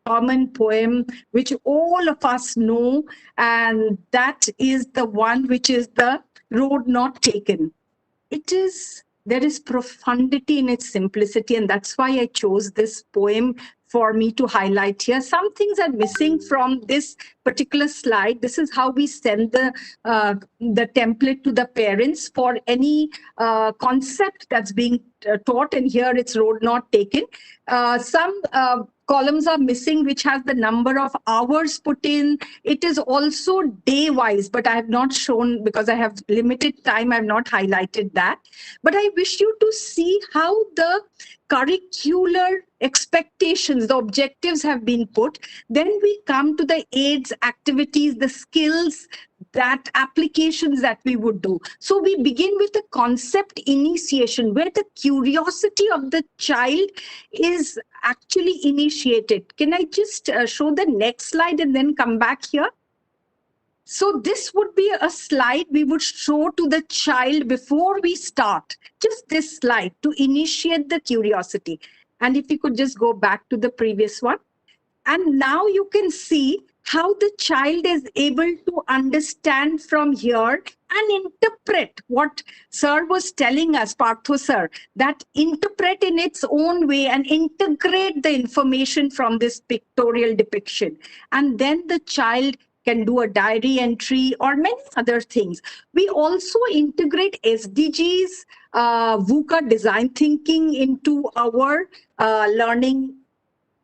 common poem, which all of us know, and that is the one which is the Road Not Taken. There is profundity in its simplicity, and that's why I chose this poem for me to highlight here. Some things are missing from this particular slide. This is how we send the template to the parents for any concept that's being taught, and here it's Road Not Taken. Some columns are missing, which has the number of hours put in. It is also day wise, but I have not shown because I have limited time. I have not highlighted that. But I wish you to see how the curricular expectations, the objectives have been put. Then we come to the aids, activities, the skills, that applications that we would do. So we begin with the concept initiation, where the curiosity of the child is actually initiated. Can I just show the next slide and then come back here? So this would be a slide we would show to the child before we start. Just this slide to initiate the curiosity. And if you could just go back to the previous one. And now you can see how the child is able to understand from here and interpret what sir was telling us, Partho sir, that interpret in its own way and integrate the information from this pictorial depiction. And then the child can do a diary entry or many other things. We also integrate SDGs, VUCA design thinking into our learning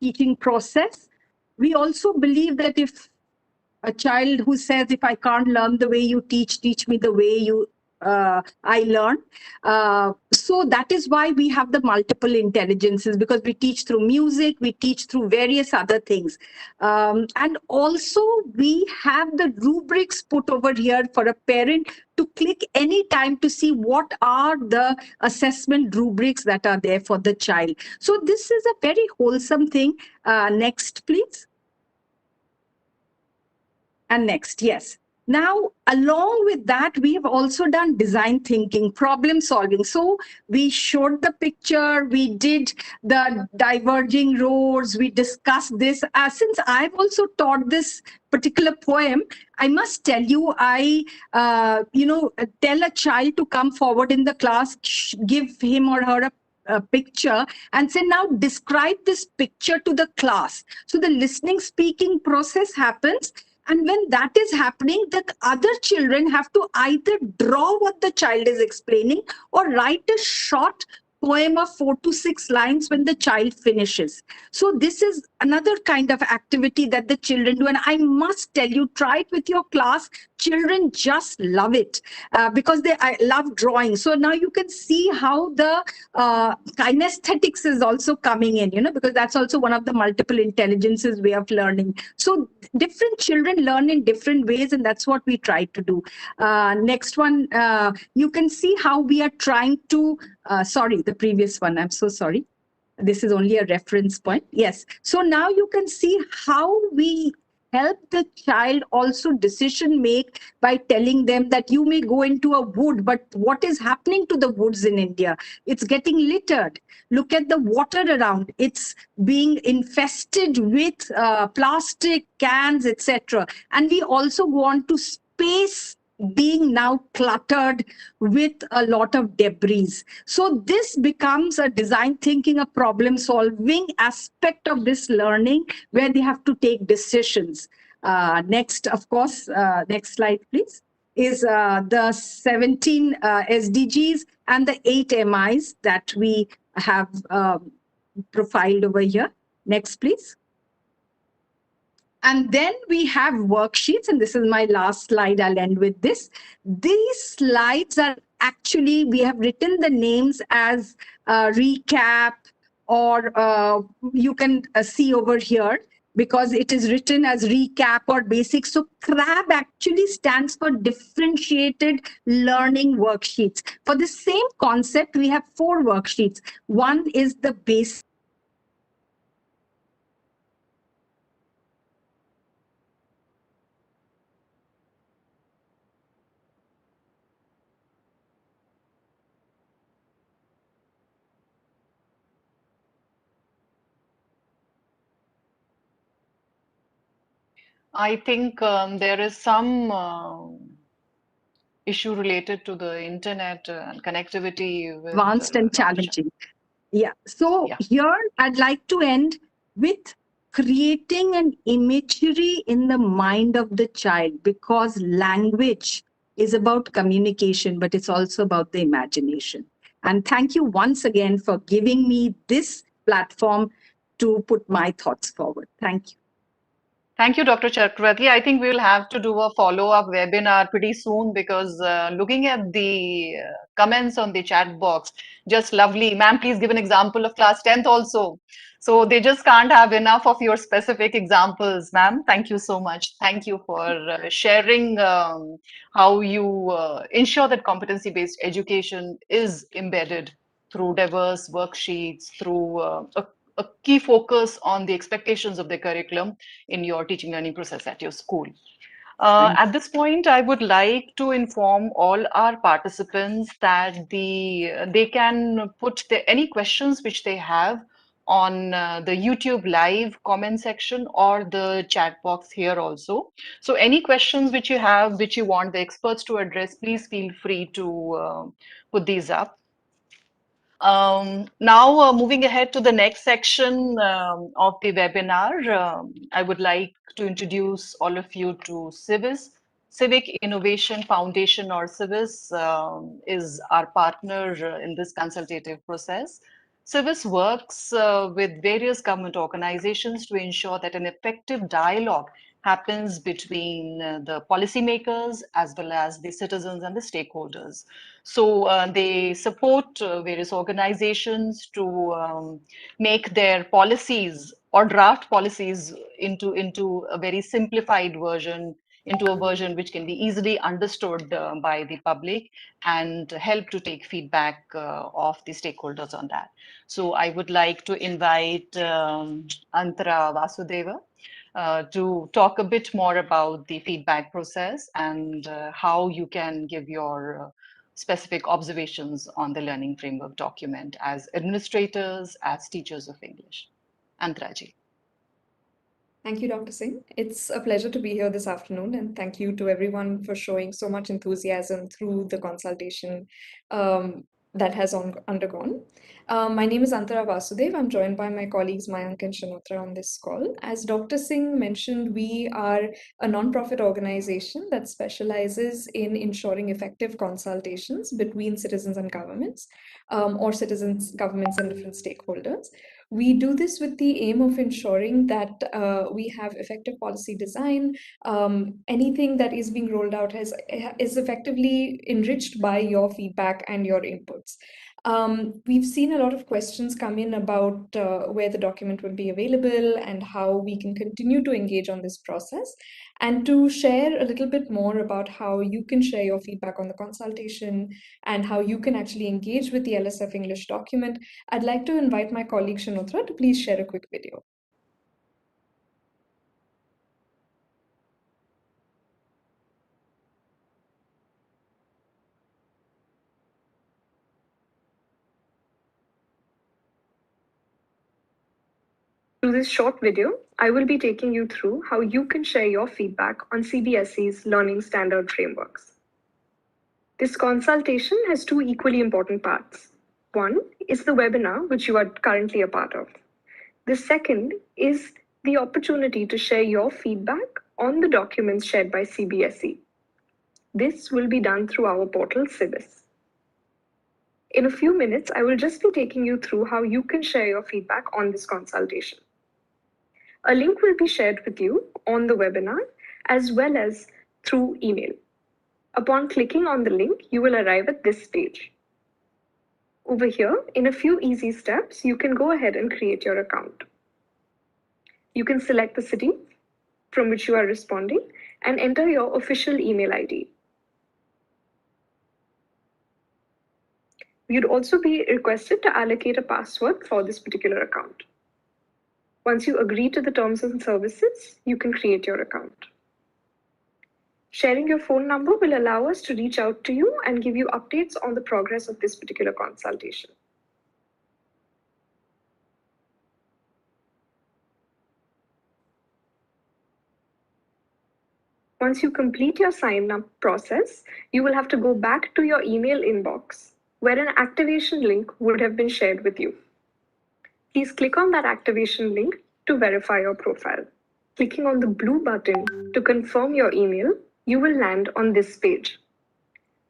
teaching process. We also believe that if a child who says, if I can't learn the way you teach me the way I learn. So that is why we have the multiple intelligences, because we teach through music, we teach through various other things. And also we have the rubrics put over here for a parent to click any time to see what are the assessment rubrics that are there for the child. So this is a very wholesome thing. Next, please. And next, yes. Now, along with that, we have also done design thinking, problem solving. So we showed the picture, we did the diverging roads, we discussed this. Since I've also taught this particular poem, I must tell you, I, tell a child to come forward in the class, give him or her a picture and say, now describe this picture to the class. So the listening speaking process happens. And when that is happening, the other children have to either draw what the child is explaining or write a short poem of 4 to 6 lines when the child finishes. So this is another kind of activity that the children do. And I must tell you, try it with your class. Children just love it because I love drawing. So now you can see how the kinesthetics is also coming in, because that's also one of the multiple intelligences way of learning. So different children learn in different ways, and that's what we try to do. Next one, you can see how we are trying to, sorry, the previous one, I'm so sorry. This is only a reference point. Yes. So now you can see how we help the child also decision make by telling them that you may go into a wood, but what is happening to the woods in India? It's getting littered. Look at the water around. It's being infested with plastic cans, etc. And we also go on to space being now cluttered with a lot of debris. So this becomes a design thinking, a problem solving aspect of this learning where they have to take decisions. Next, of course, next slide, please, is the 17 SDGs and the 8 MIs that we have profiled over here. Next, please. And then we have worksheets, and this is my last slide. I'll end with this. These slides are actually, we have written the names as recap, or you can see over here, because it is written as recap or basic. So CRAB actually stands for differentiated learning worksheets. For the same concept, we have 4 worksheets. One is the basic. I think there is some issue related to the internet and connectivity with Advanced and Dr. challenging. Yeah. So Yeah. here I'd like to end with creating an imagery in the mind of the child, because language is about communication, but it's also about the imagination. And thank you once again for giving me this platform to put my thoughts forward. Thank you. Thank you, Dr. Chakravarti. I think we will have to do a follow-up webinar pretty soon, because looking at the comments on the chat box, just lovely. Ma'am, please give an example of class 10th also. So they just can't have enough of your specific examples, ma'am. Thank you so much. Thank you for sharing how you ensure that competency-based education is embedded through diverse worksheets, through a key focus on the expectations of the curriculum in your teaching learning process at your school. At this point, I would like to inform all our participants that they can put any questions which they have on the YouTube live comment section or the chat box here also. So any questions which you have, which you want the experts to address, please feel free to put these up. Now, moving ahead to the next section of the webinar, I would like to introduce all of you to CIVIS. Civic Innovation Foundation, or CIVIS, is our partner in this consultative process. CIVIS works with various government organizations to ensure that an effective dialogue happens between the policymakers as well as the citizens and the stakeholders. So they support various organizations to make their policies or draft policies into a very simplified version, into a version which can be easily understood by the public and help to take feedback of the stakeholders on that. So I would like to invite Antara Vasudeva to talk a bit more about the feedback process and how you can give your specific observations on the learning framework document as administrators, as teachers of English. Antaraji. Thank you, Dr. Singh. It's a pleasure to be here this afternoon, and thank you to everyone for showing so much enthusiasm through the consultation that has undergone. My name is Antara Vasudev. I'm joined by my colleagues Mayank and Shanotra on this call. As Dr. Singh mentioned, we are a non-profit organization that specializes in ensuring effective consultations between citizens and governments, or citizens, governments, and different stakeholders. We do this with the aim of ensuring that we have effective policy design. Anything that is being rolled out is effectively enriched by your feedback and your inputs. We've seen a lot of questions come in about where the document will be available and how we can continue to engage on this process. And to share a little bit more about how you can share your feedback on the consultation and how you can actually engage with the LSF English document, I'd like to invite my colleague Shanotra to please share a quick video. Through this short video, I will be taking you through how you can share your feedback on CBSE's learning standard frameworks. This consultation has two equally important parts. One is the webinar, which you are currently a part of. The second is the opportunity to share your feedback on the documents shared by CBSE. This will be done through our portal CIVIS. In a few minutes, I will just be taking you through how you can share your feedback on this consultation. A link will be shared with you on the webinar as well as through email. Upon clicking on the link, you will arrive at this page. Over here, in a few easy steps, you can go ahead and create your account. You can select the city from which you are responding and enter your official email ID. You'd also be requested to allocate a password for this particular account. Once you agree to the terms and services, you can create your account. Sharing your phone number will allow us to reach out to you and give you updates on the progress of this particular consultation. Once you complete your sign-up process, you will have to go back to your email inbox, where an activation link would have been shared with you. Please click on that activation link to verify your profile. Clicking on the blue button to confirm your email, you will land on this page.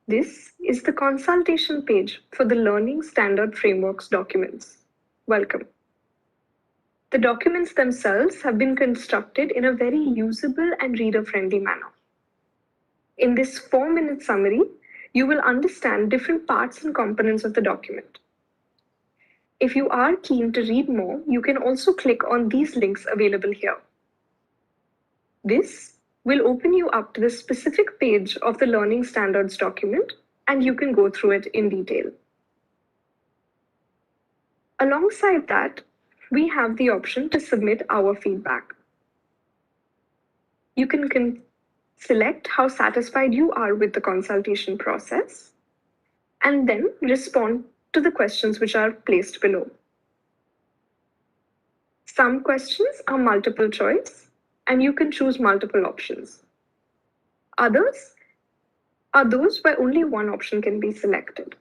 This is the consultation page for the Learning Standard Frameworks documents. Welcome. The documents themselves have been constructed in a very usable and reader-friendly manner. In this 4-minute summary, you will understand different parts and components of the document. If you are keen to read more, you can also click on these links available here. This will open you up to the specific page of the Learning Standards document, and you can go through it in detail. Alongside that, we have the option to submit our feedback. You can select how satisfied you are with the consultation process, and then respond to the questions which are placed below. Some questions are multiple choice, and you can choose multiple options. Others are those where only one option can be selected.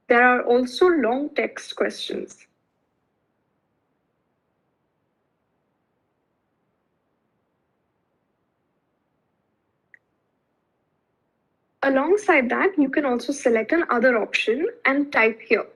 There are also long text questions. Alongside that, you can also select an other option and type here.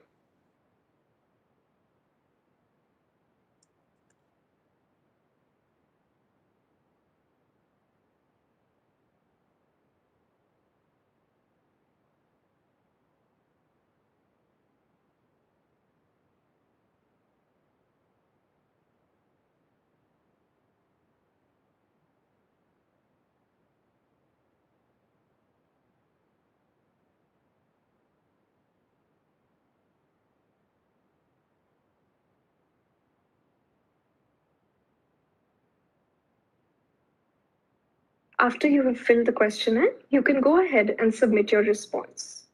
After you have filled the questionnaire, you can go ahead and submit your response.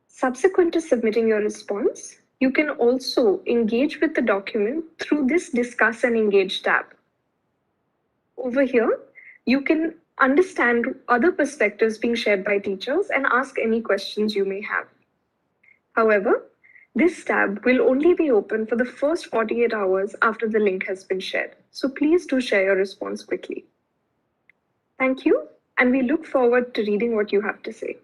Subsequent to submitting your response, you can also engage with the document through this Discuss and Engage tab. Over here, you can understand other perspectives being shared by teachers and ask any questions you may have. However, this tab will only be open for the first 48 hours after the link has been shared. So please do share your response quickly. Thank you, and we look forward to reading what you have to say.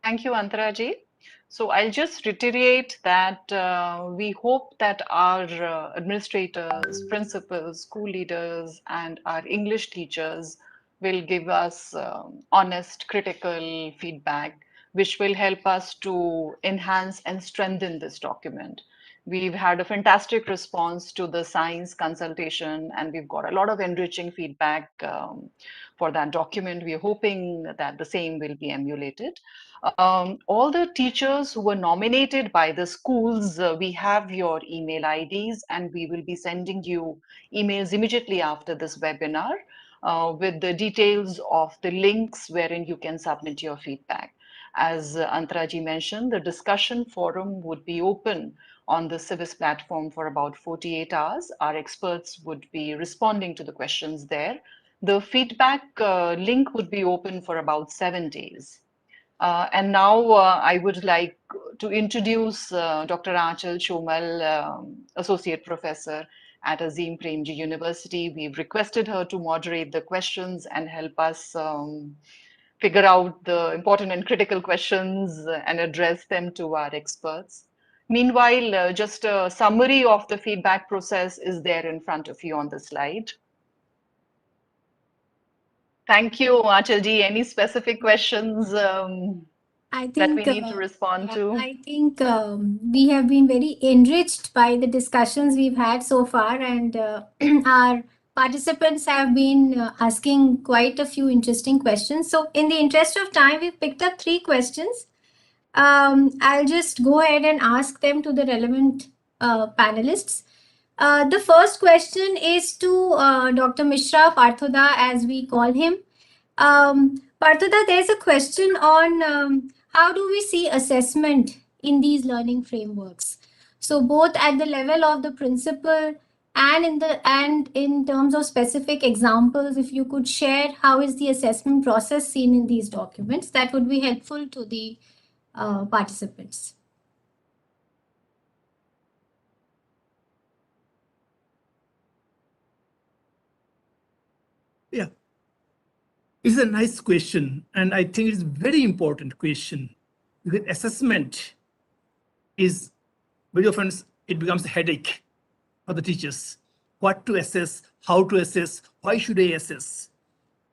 Thank you, Antaraji. So I'll just reiterate that we hope that our administrators, principals, school leaders, and our English teachers will give us honest, critical feedback, which will help us to enhance and strengthen this document. We've had a fantastic response to the science consultation, and we've got a lot of enriching feedback for that document. We're hoping that the same will be emulated. All the teachers who were nominated by the schools, we have your email IDs, and we will be sending you emails immediately after this webinar with the details of the links wherein you can submit your feedback. As Antaraji mentioned, the discussion forum would be open on the Civis platform for about 48 hours. Our experts would be responding to the questions there. The feedback link would be open for about 7 days. And now I would like to introduce Dr. Aanchal Chomal, Associate Professor at Azim Premji University. We've requested her to moderate the questions and help us figure out the important and critical questions and address them to our experts. Meanwhile, just a summary of the feedback process is there in front of you on the slide. Thank you, Aachalji. Any specific questions? I That we think need to respond to? I think we have been very enriched by the discussions we've had so far, and our participants have been asking quite a few interesting questions. So, in the interest of time, we've picked up 3 questions. I'll just go ahead and ask them to the relevant panelists. The first question is to Dr. Mishra Parthoda, as we call him. Parthoda, there's a question on how do we see assessment in these learning frameworks? So both at the level of the principal and in terms of specific examples, if you could share how is the assessment process seen in these documents, that would be helpful to the participants. Yeah, it's a nice question, and I think it's a very important question, because assessment is very often it becomes a headache for the teachers. What to assess, how to assess, why should I assess?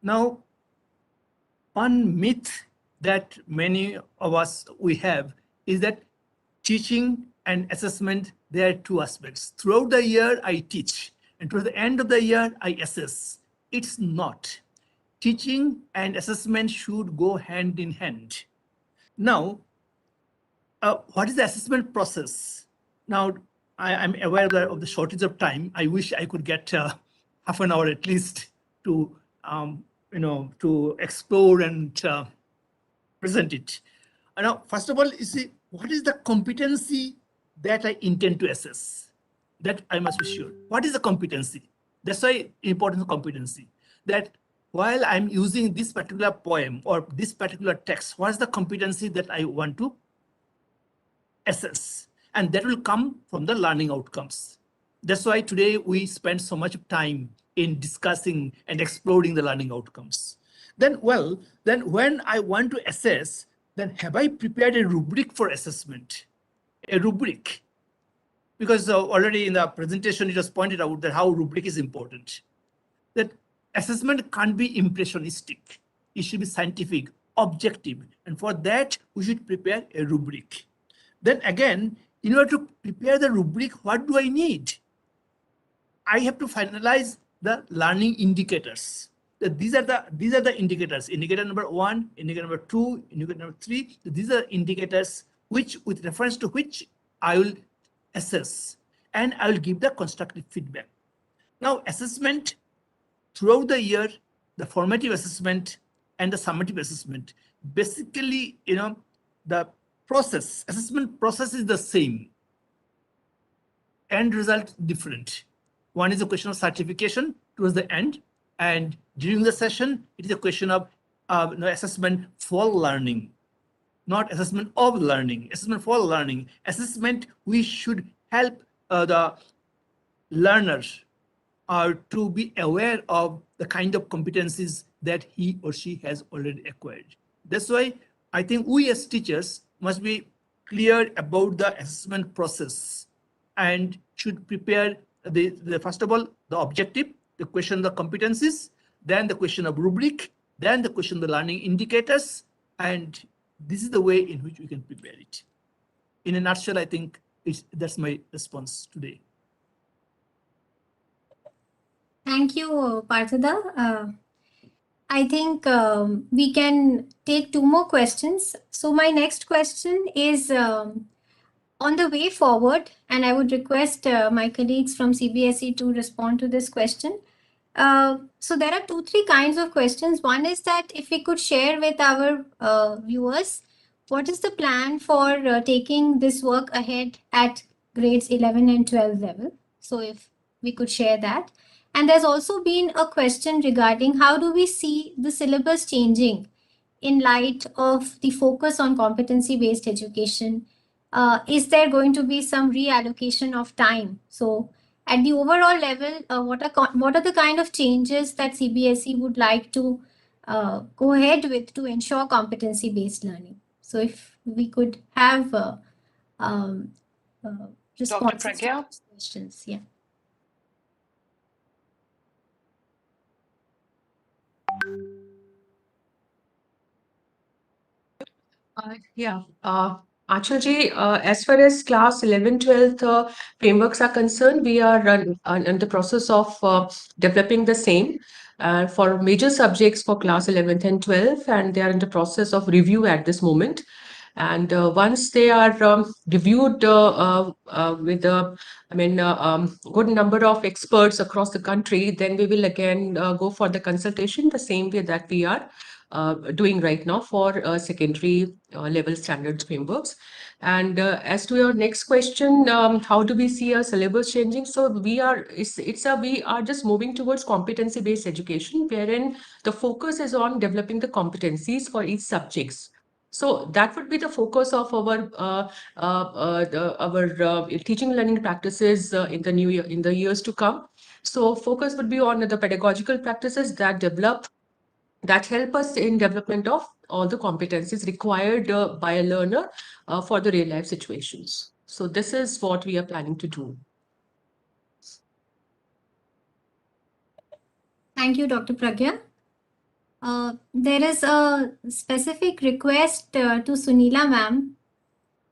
Now, one myth that many of us we have is that teaching and assessment, there are 2 aspects. Throughout the year, I teach, and towards the end of the year, I assess. It's not. Teaching and assessment should go hand in hand. Now, what is the assessment process? Now, I'm aware of the shortage of time. I wish I could get half an hour at least to to explore and present it. Now, first of all, you see, what is the competency that I intend to assess? That I must be sure. What is the competency? That's why important competency. That while I'm using this particular poem or this particular text, what is the competency that I want to assess? And that will come from the learning outcomes. That's why today we spend so much time in discussing and exploring the learning outcomes. Then when I want to assess, then have I prepared a rubric for assessment? A rubric. Because already in the presentation, it was pointed out that how rubric is important. That assessment can't be impressionistic. It should be scientific, objective. And for that, we should prepare a rubric. Then again, in order to prepare the rubric, what do I need? I have to finalize the learning indicators. These are the indicators. Indicator number 1, indicator number 2, indicator number 3. These are indicators which, with reference to which I will assess, and I will give the constructive feedback. Now, assessment throughout the year, the formative assessment and the summative assessment, basically, the assessment process is the same. End result different. One is a question of certification towards the end, and during the session, it is a question of assessment for learning, not assessment of learning. Assessment for learning. Assessment, we should help the learners to be aware of the kind of competencies that he or she has already acquired. That's why I think we as teachers must be clear about the assessment process and should prepare the first of all, the objective, the question of the competencies, then the question of rubric, then the question of the learning indicators, and this is the way in which we can prepare it. In a nutshell, I think that's my response today. Thank you, Parthada. I think we can take 2 more questions. So my next question is on the way forward, and I would request my colleagues from CBSE to respond to this question. So there are 2-3 kinds of questions. One is that if we could share with our viewers, what is the plan for taking this work ahead at grades 11 and 12 level? So if we could share that. And there's also been a question regarding how do we see the syllabus changing in light of the focus on competency-based education? Is there going to be some reallocation of time? So at the overall level, what are the kind of changes that CBSE would like to go ahead with to ensure competency-based learning? So if we could have responses to those questions. Yeah. Actually, as far as class 11, 12 frameworks are concerned, we are in the process of developing the same for major subjects for class 11th and 12th, and they are in the process of review at this moment. And once they are reviewed with good number of experts across the country, then we will again go for the consultation the same way that we are doing right now for secondary level standards frameworks. And as to your next question, how do we see our syllabus changing? So we are just moving towards competency-based education, wherein the focus is on developing the competencies for each subjects. So that would be the focus of our teaching learning practices in the years to come. So focus would be on the pedagogical practices that help us in development of all the competencies required by a learner for the real life situations. So this is what we are planning to do. Thank you, Dr. Pragya. There is a specific request to Sunila ma'am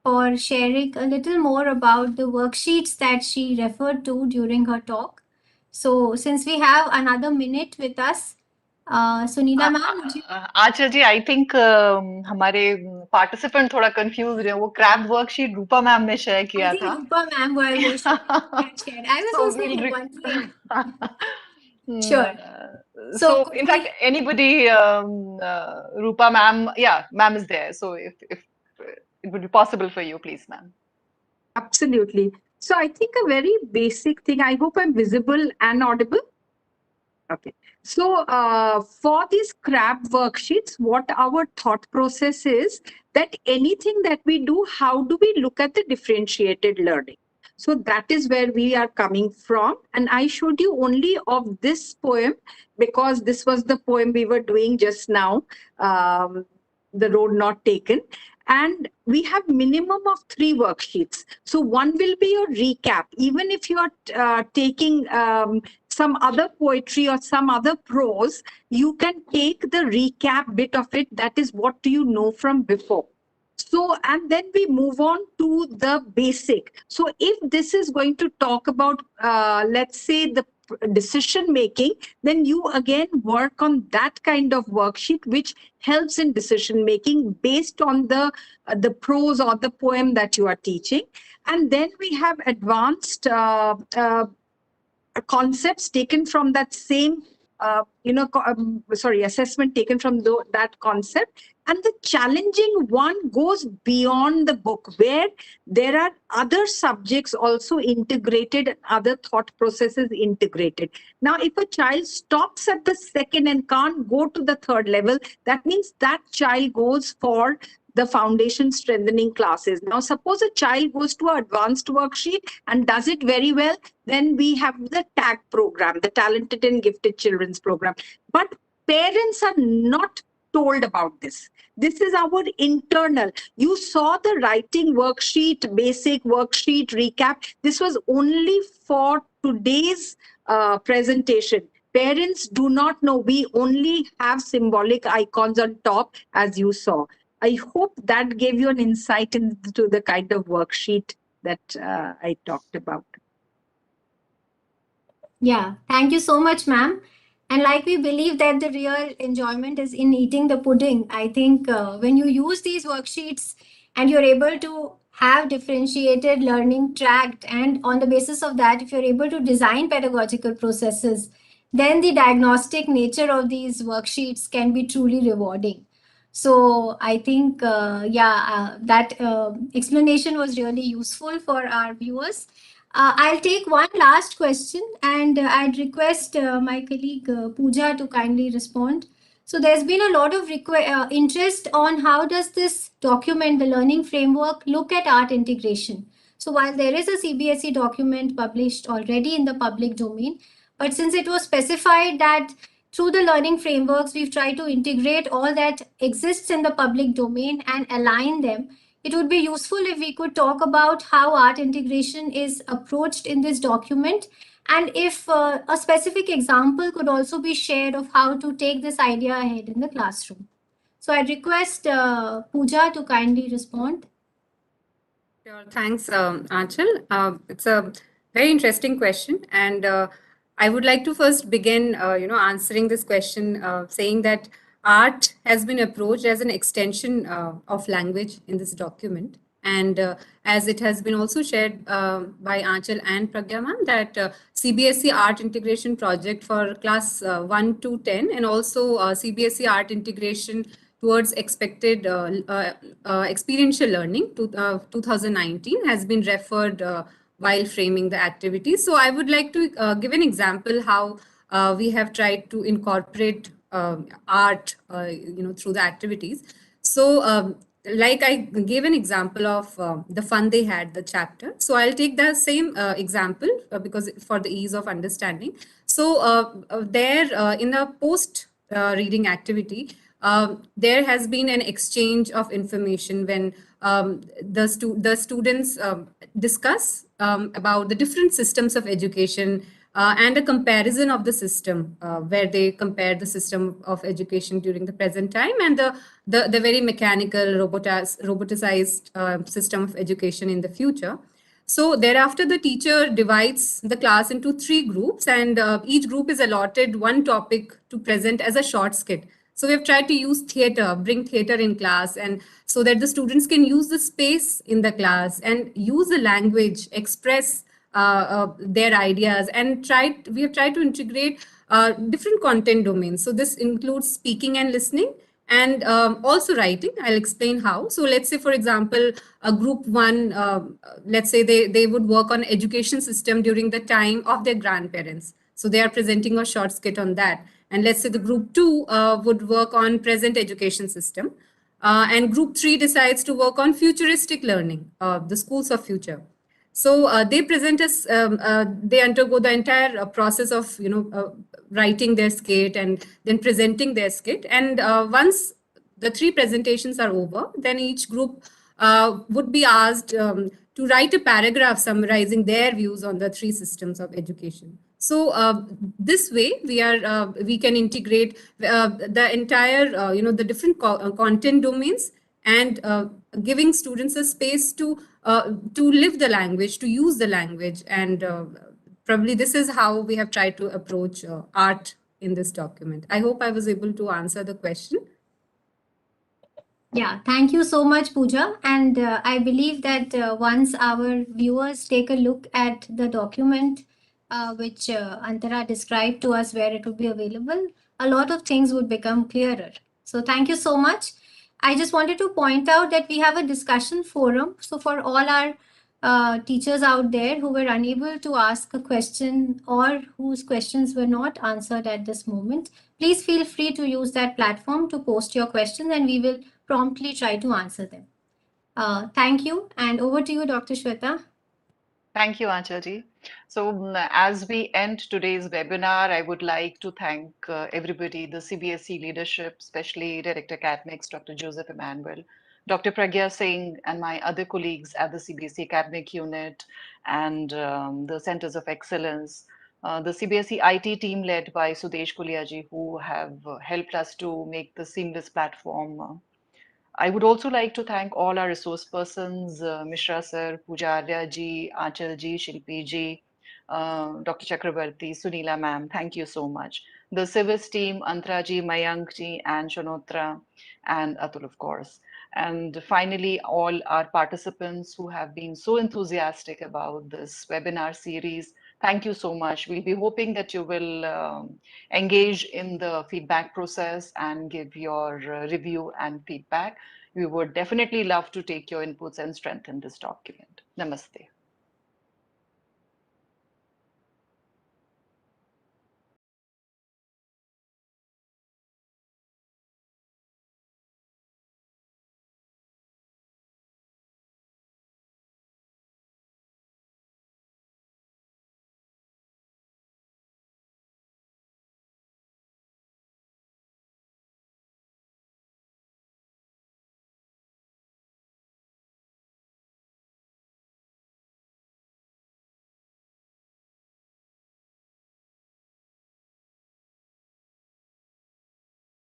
for sharing a little more about the worksheets that she referred to during her talk. So since we have another minute with us, Sunila ma'am, would you? Acharya ji, I think हमारे participant थोड़ा confused रहे. वो crab worksheet रूपा ma'am ने share किया I think था. Rupa ma'am was shared. I was So also we'll wondering. Sure. So, could in we- fact, anybody, Rupa ma'am, yeah, ma'am is there. So, if it would be possible for you, please, ma'am. Absolutely. So I think a very basic thing, I hope I'm visible and audible. Okay. So for these CRAB worksheets, what our thought process is that anything that we do, how do we look at the differentiated learning? So that is where we are coming from. And I showed you only of this poem because this was the poem we were doing just now, The Road Not Taken. And we have minimum of 3 worksheets. So one will be a recap. Even if you are taking some other poetry or some other prose, you can take the recap bit of it. That is what do you know from before. So, and then we move on to the basic. So if this is going to talk about, let's say, the decision making, then you again work on that kind of worksheet, which helps in decision making based on the prose or the poem that you are teaching. And then we have advanced concepts taken from that same assessment taken from that concept. And the challenging one goes beyond the book, where there are other subjects also integrated and other thought processes integrated. Now if a child stops at the second and can't go to the third level, that means that child goes for the foundation strengthening classes. Now suppose a child goes to an advanced worksheet and does it very well, then we have the TAG program, the Talented and Gifted Children's program. But parents are not told about this. This is our internal. You saw the writing worksheet, basic worksheet, recap. This was only for today's presentation. Parents do not know. We only have symbolic icons on top, as you saw. I hope that gave you an insight into the kind of worksheet that I talked about. Yeah, thank you so much, ma'am. And like we believe that the real enjoyment is in eating the pudding, I think when you use these worksheets and you're able to have differentiated learning tracked, and on the basis of that, if you're able to design pedagogical processes, then the diagnostic nature of these worksheets can be truly rewarding. So I think, that explanation was really useful for our viewers. I'll take one last question, and I'd request my colleague Pooja to kindly respond. So there's been a lot of interest on how does this document, the learning framework, look at art integration. So while there is a CBSE document published already in the public domain, but since it was specified that through the learning frameworks, we've tried to integrate all that exists in the public domain and align them, it would be useful if we could talk about how art integration is approached in this document, and if a specific example could also be shared of how to take this idea ahead in the classroom. So I request Pooja to kindly respond. Sure. Thanks, Aanchal. It's a very interesting question, and I would like to first begin, answering this question, saying that art has been approached as an extension of language in this document, and as it has been also shared by Aanchal and Pragya ma'am, that CBSE Art Integration Project for class 1 to 10, and also CBSE Art Integration towards expected experiential learning to 2019 has been referred while framing the activities. So I would like to give an example how we have tried to incorporate art, through the activities. So like I gave an example of the fun they had, the chapter. So I'll take the same example because for the ease of understanding. So there in the post reading activity, there has been an exchange of information when the students discuss about the different systems of education and a comparison of the system, where they compare the system of education during the present time and the very mechanical roboticized system of education in the future. So thereafter, the teacher divides the class into 3 groups, and each group is allotted one topic to present as a short skit. So we've tried to use theater, bring theater in class, and so that the students can use the space in the class and use the language, express their ideas, and we have tried to integrate different content domains. So this includes speaking and listening, and also writing. I'll explain how. So let's say, for example, a group one, let's say they would work on education system during the time of their grandparents. So they are presenting a short skit on that. And let's say the group two would work on present education system. And group three decides to work on futuristic learning, the schools of future. So they present us, they undergo the entire process of, writing their skit and then presenting their skit. And once the three presentations are over, then each group would be asked to write a paragraph summarizing their views on the three systems of education. So this way we can integrate the entire, the different content domains, and giving students a space to live the language, to use the language. And probably this is how we have tried to approach art in this document. I hope I was able to answer the question. Yeah, thank you so much, Pooja. And I believe that once our viewers take a look at the document which Antara described to us, where it will be available, a lot of things would become clearer. So thank you so much. I just wanted to point out that we have a discussion forum. So for all our teachers out there who were unable to ask a question or whose questions were not answered at this moment, please feel free to use that platform to post your questions, and we will promptly try to answer them. Thank you, and over to you, Dr. Shweta. Thank you, Anchaji. So, as we end today's webinar, I would like to thank everybody, the CBSE leadership, especially Director Academics, Dr. Joseph Emmanuel, Dr. Pragya Singh, and my other colleagues at the CBSE Academic Unit and the Centers of Excellence, the CBSE IT team led by Sudesh Kuliaji, who have helped us to make the seamless platform. I would also like to thank all our resource persons, Mishra sir, Pujarya ji, Achal ji, Shilpi ji, Dr. Chakrabarti, Sunila ma'am, thank you so much. The Civis team, Antra ji, Mayank ji, and Shanotra, and Atul, of course. And finally, all our participants who have been so enthusiastic about this webinar series, thank you so much. We'll be hoping that you will engage in the feedback process and give your review and feedback. We would definitely love to take your inputs and strengthen this document. Namaste.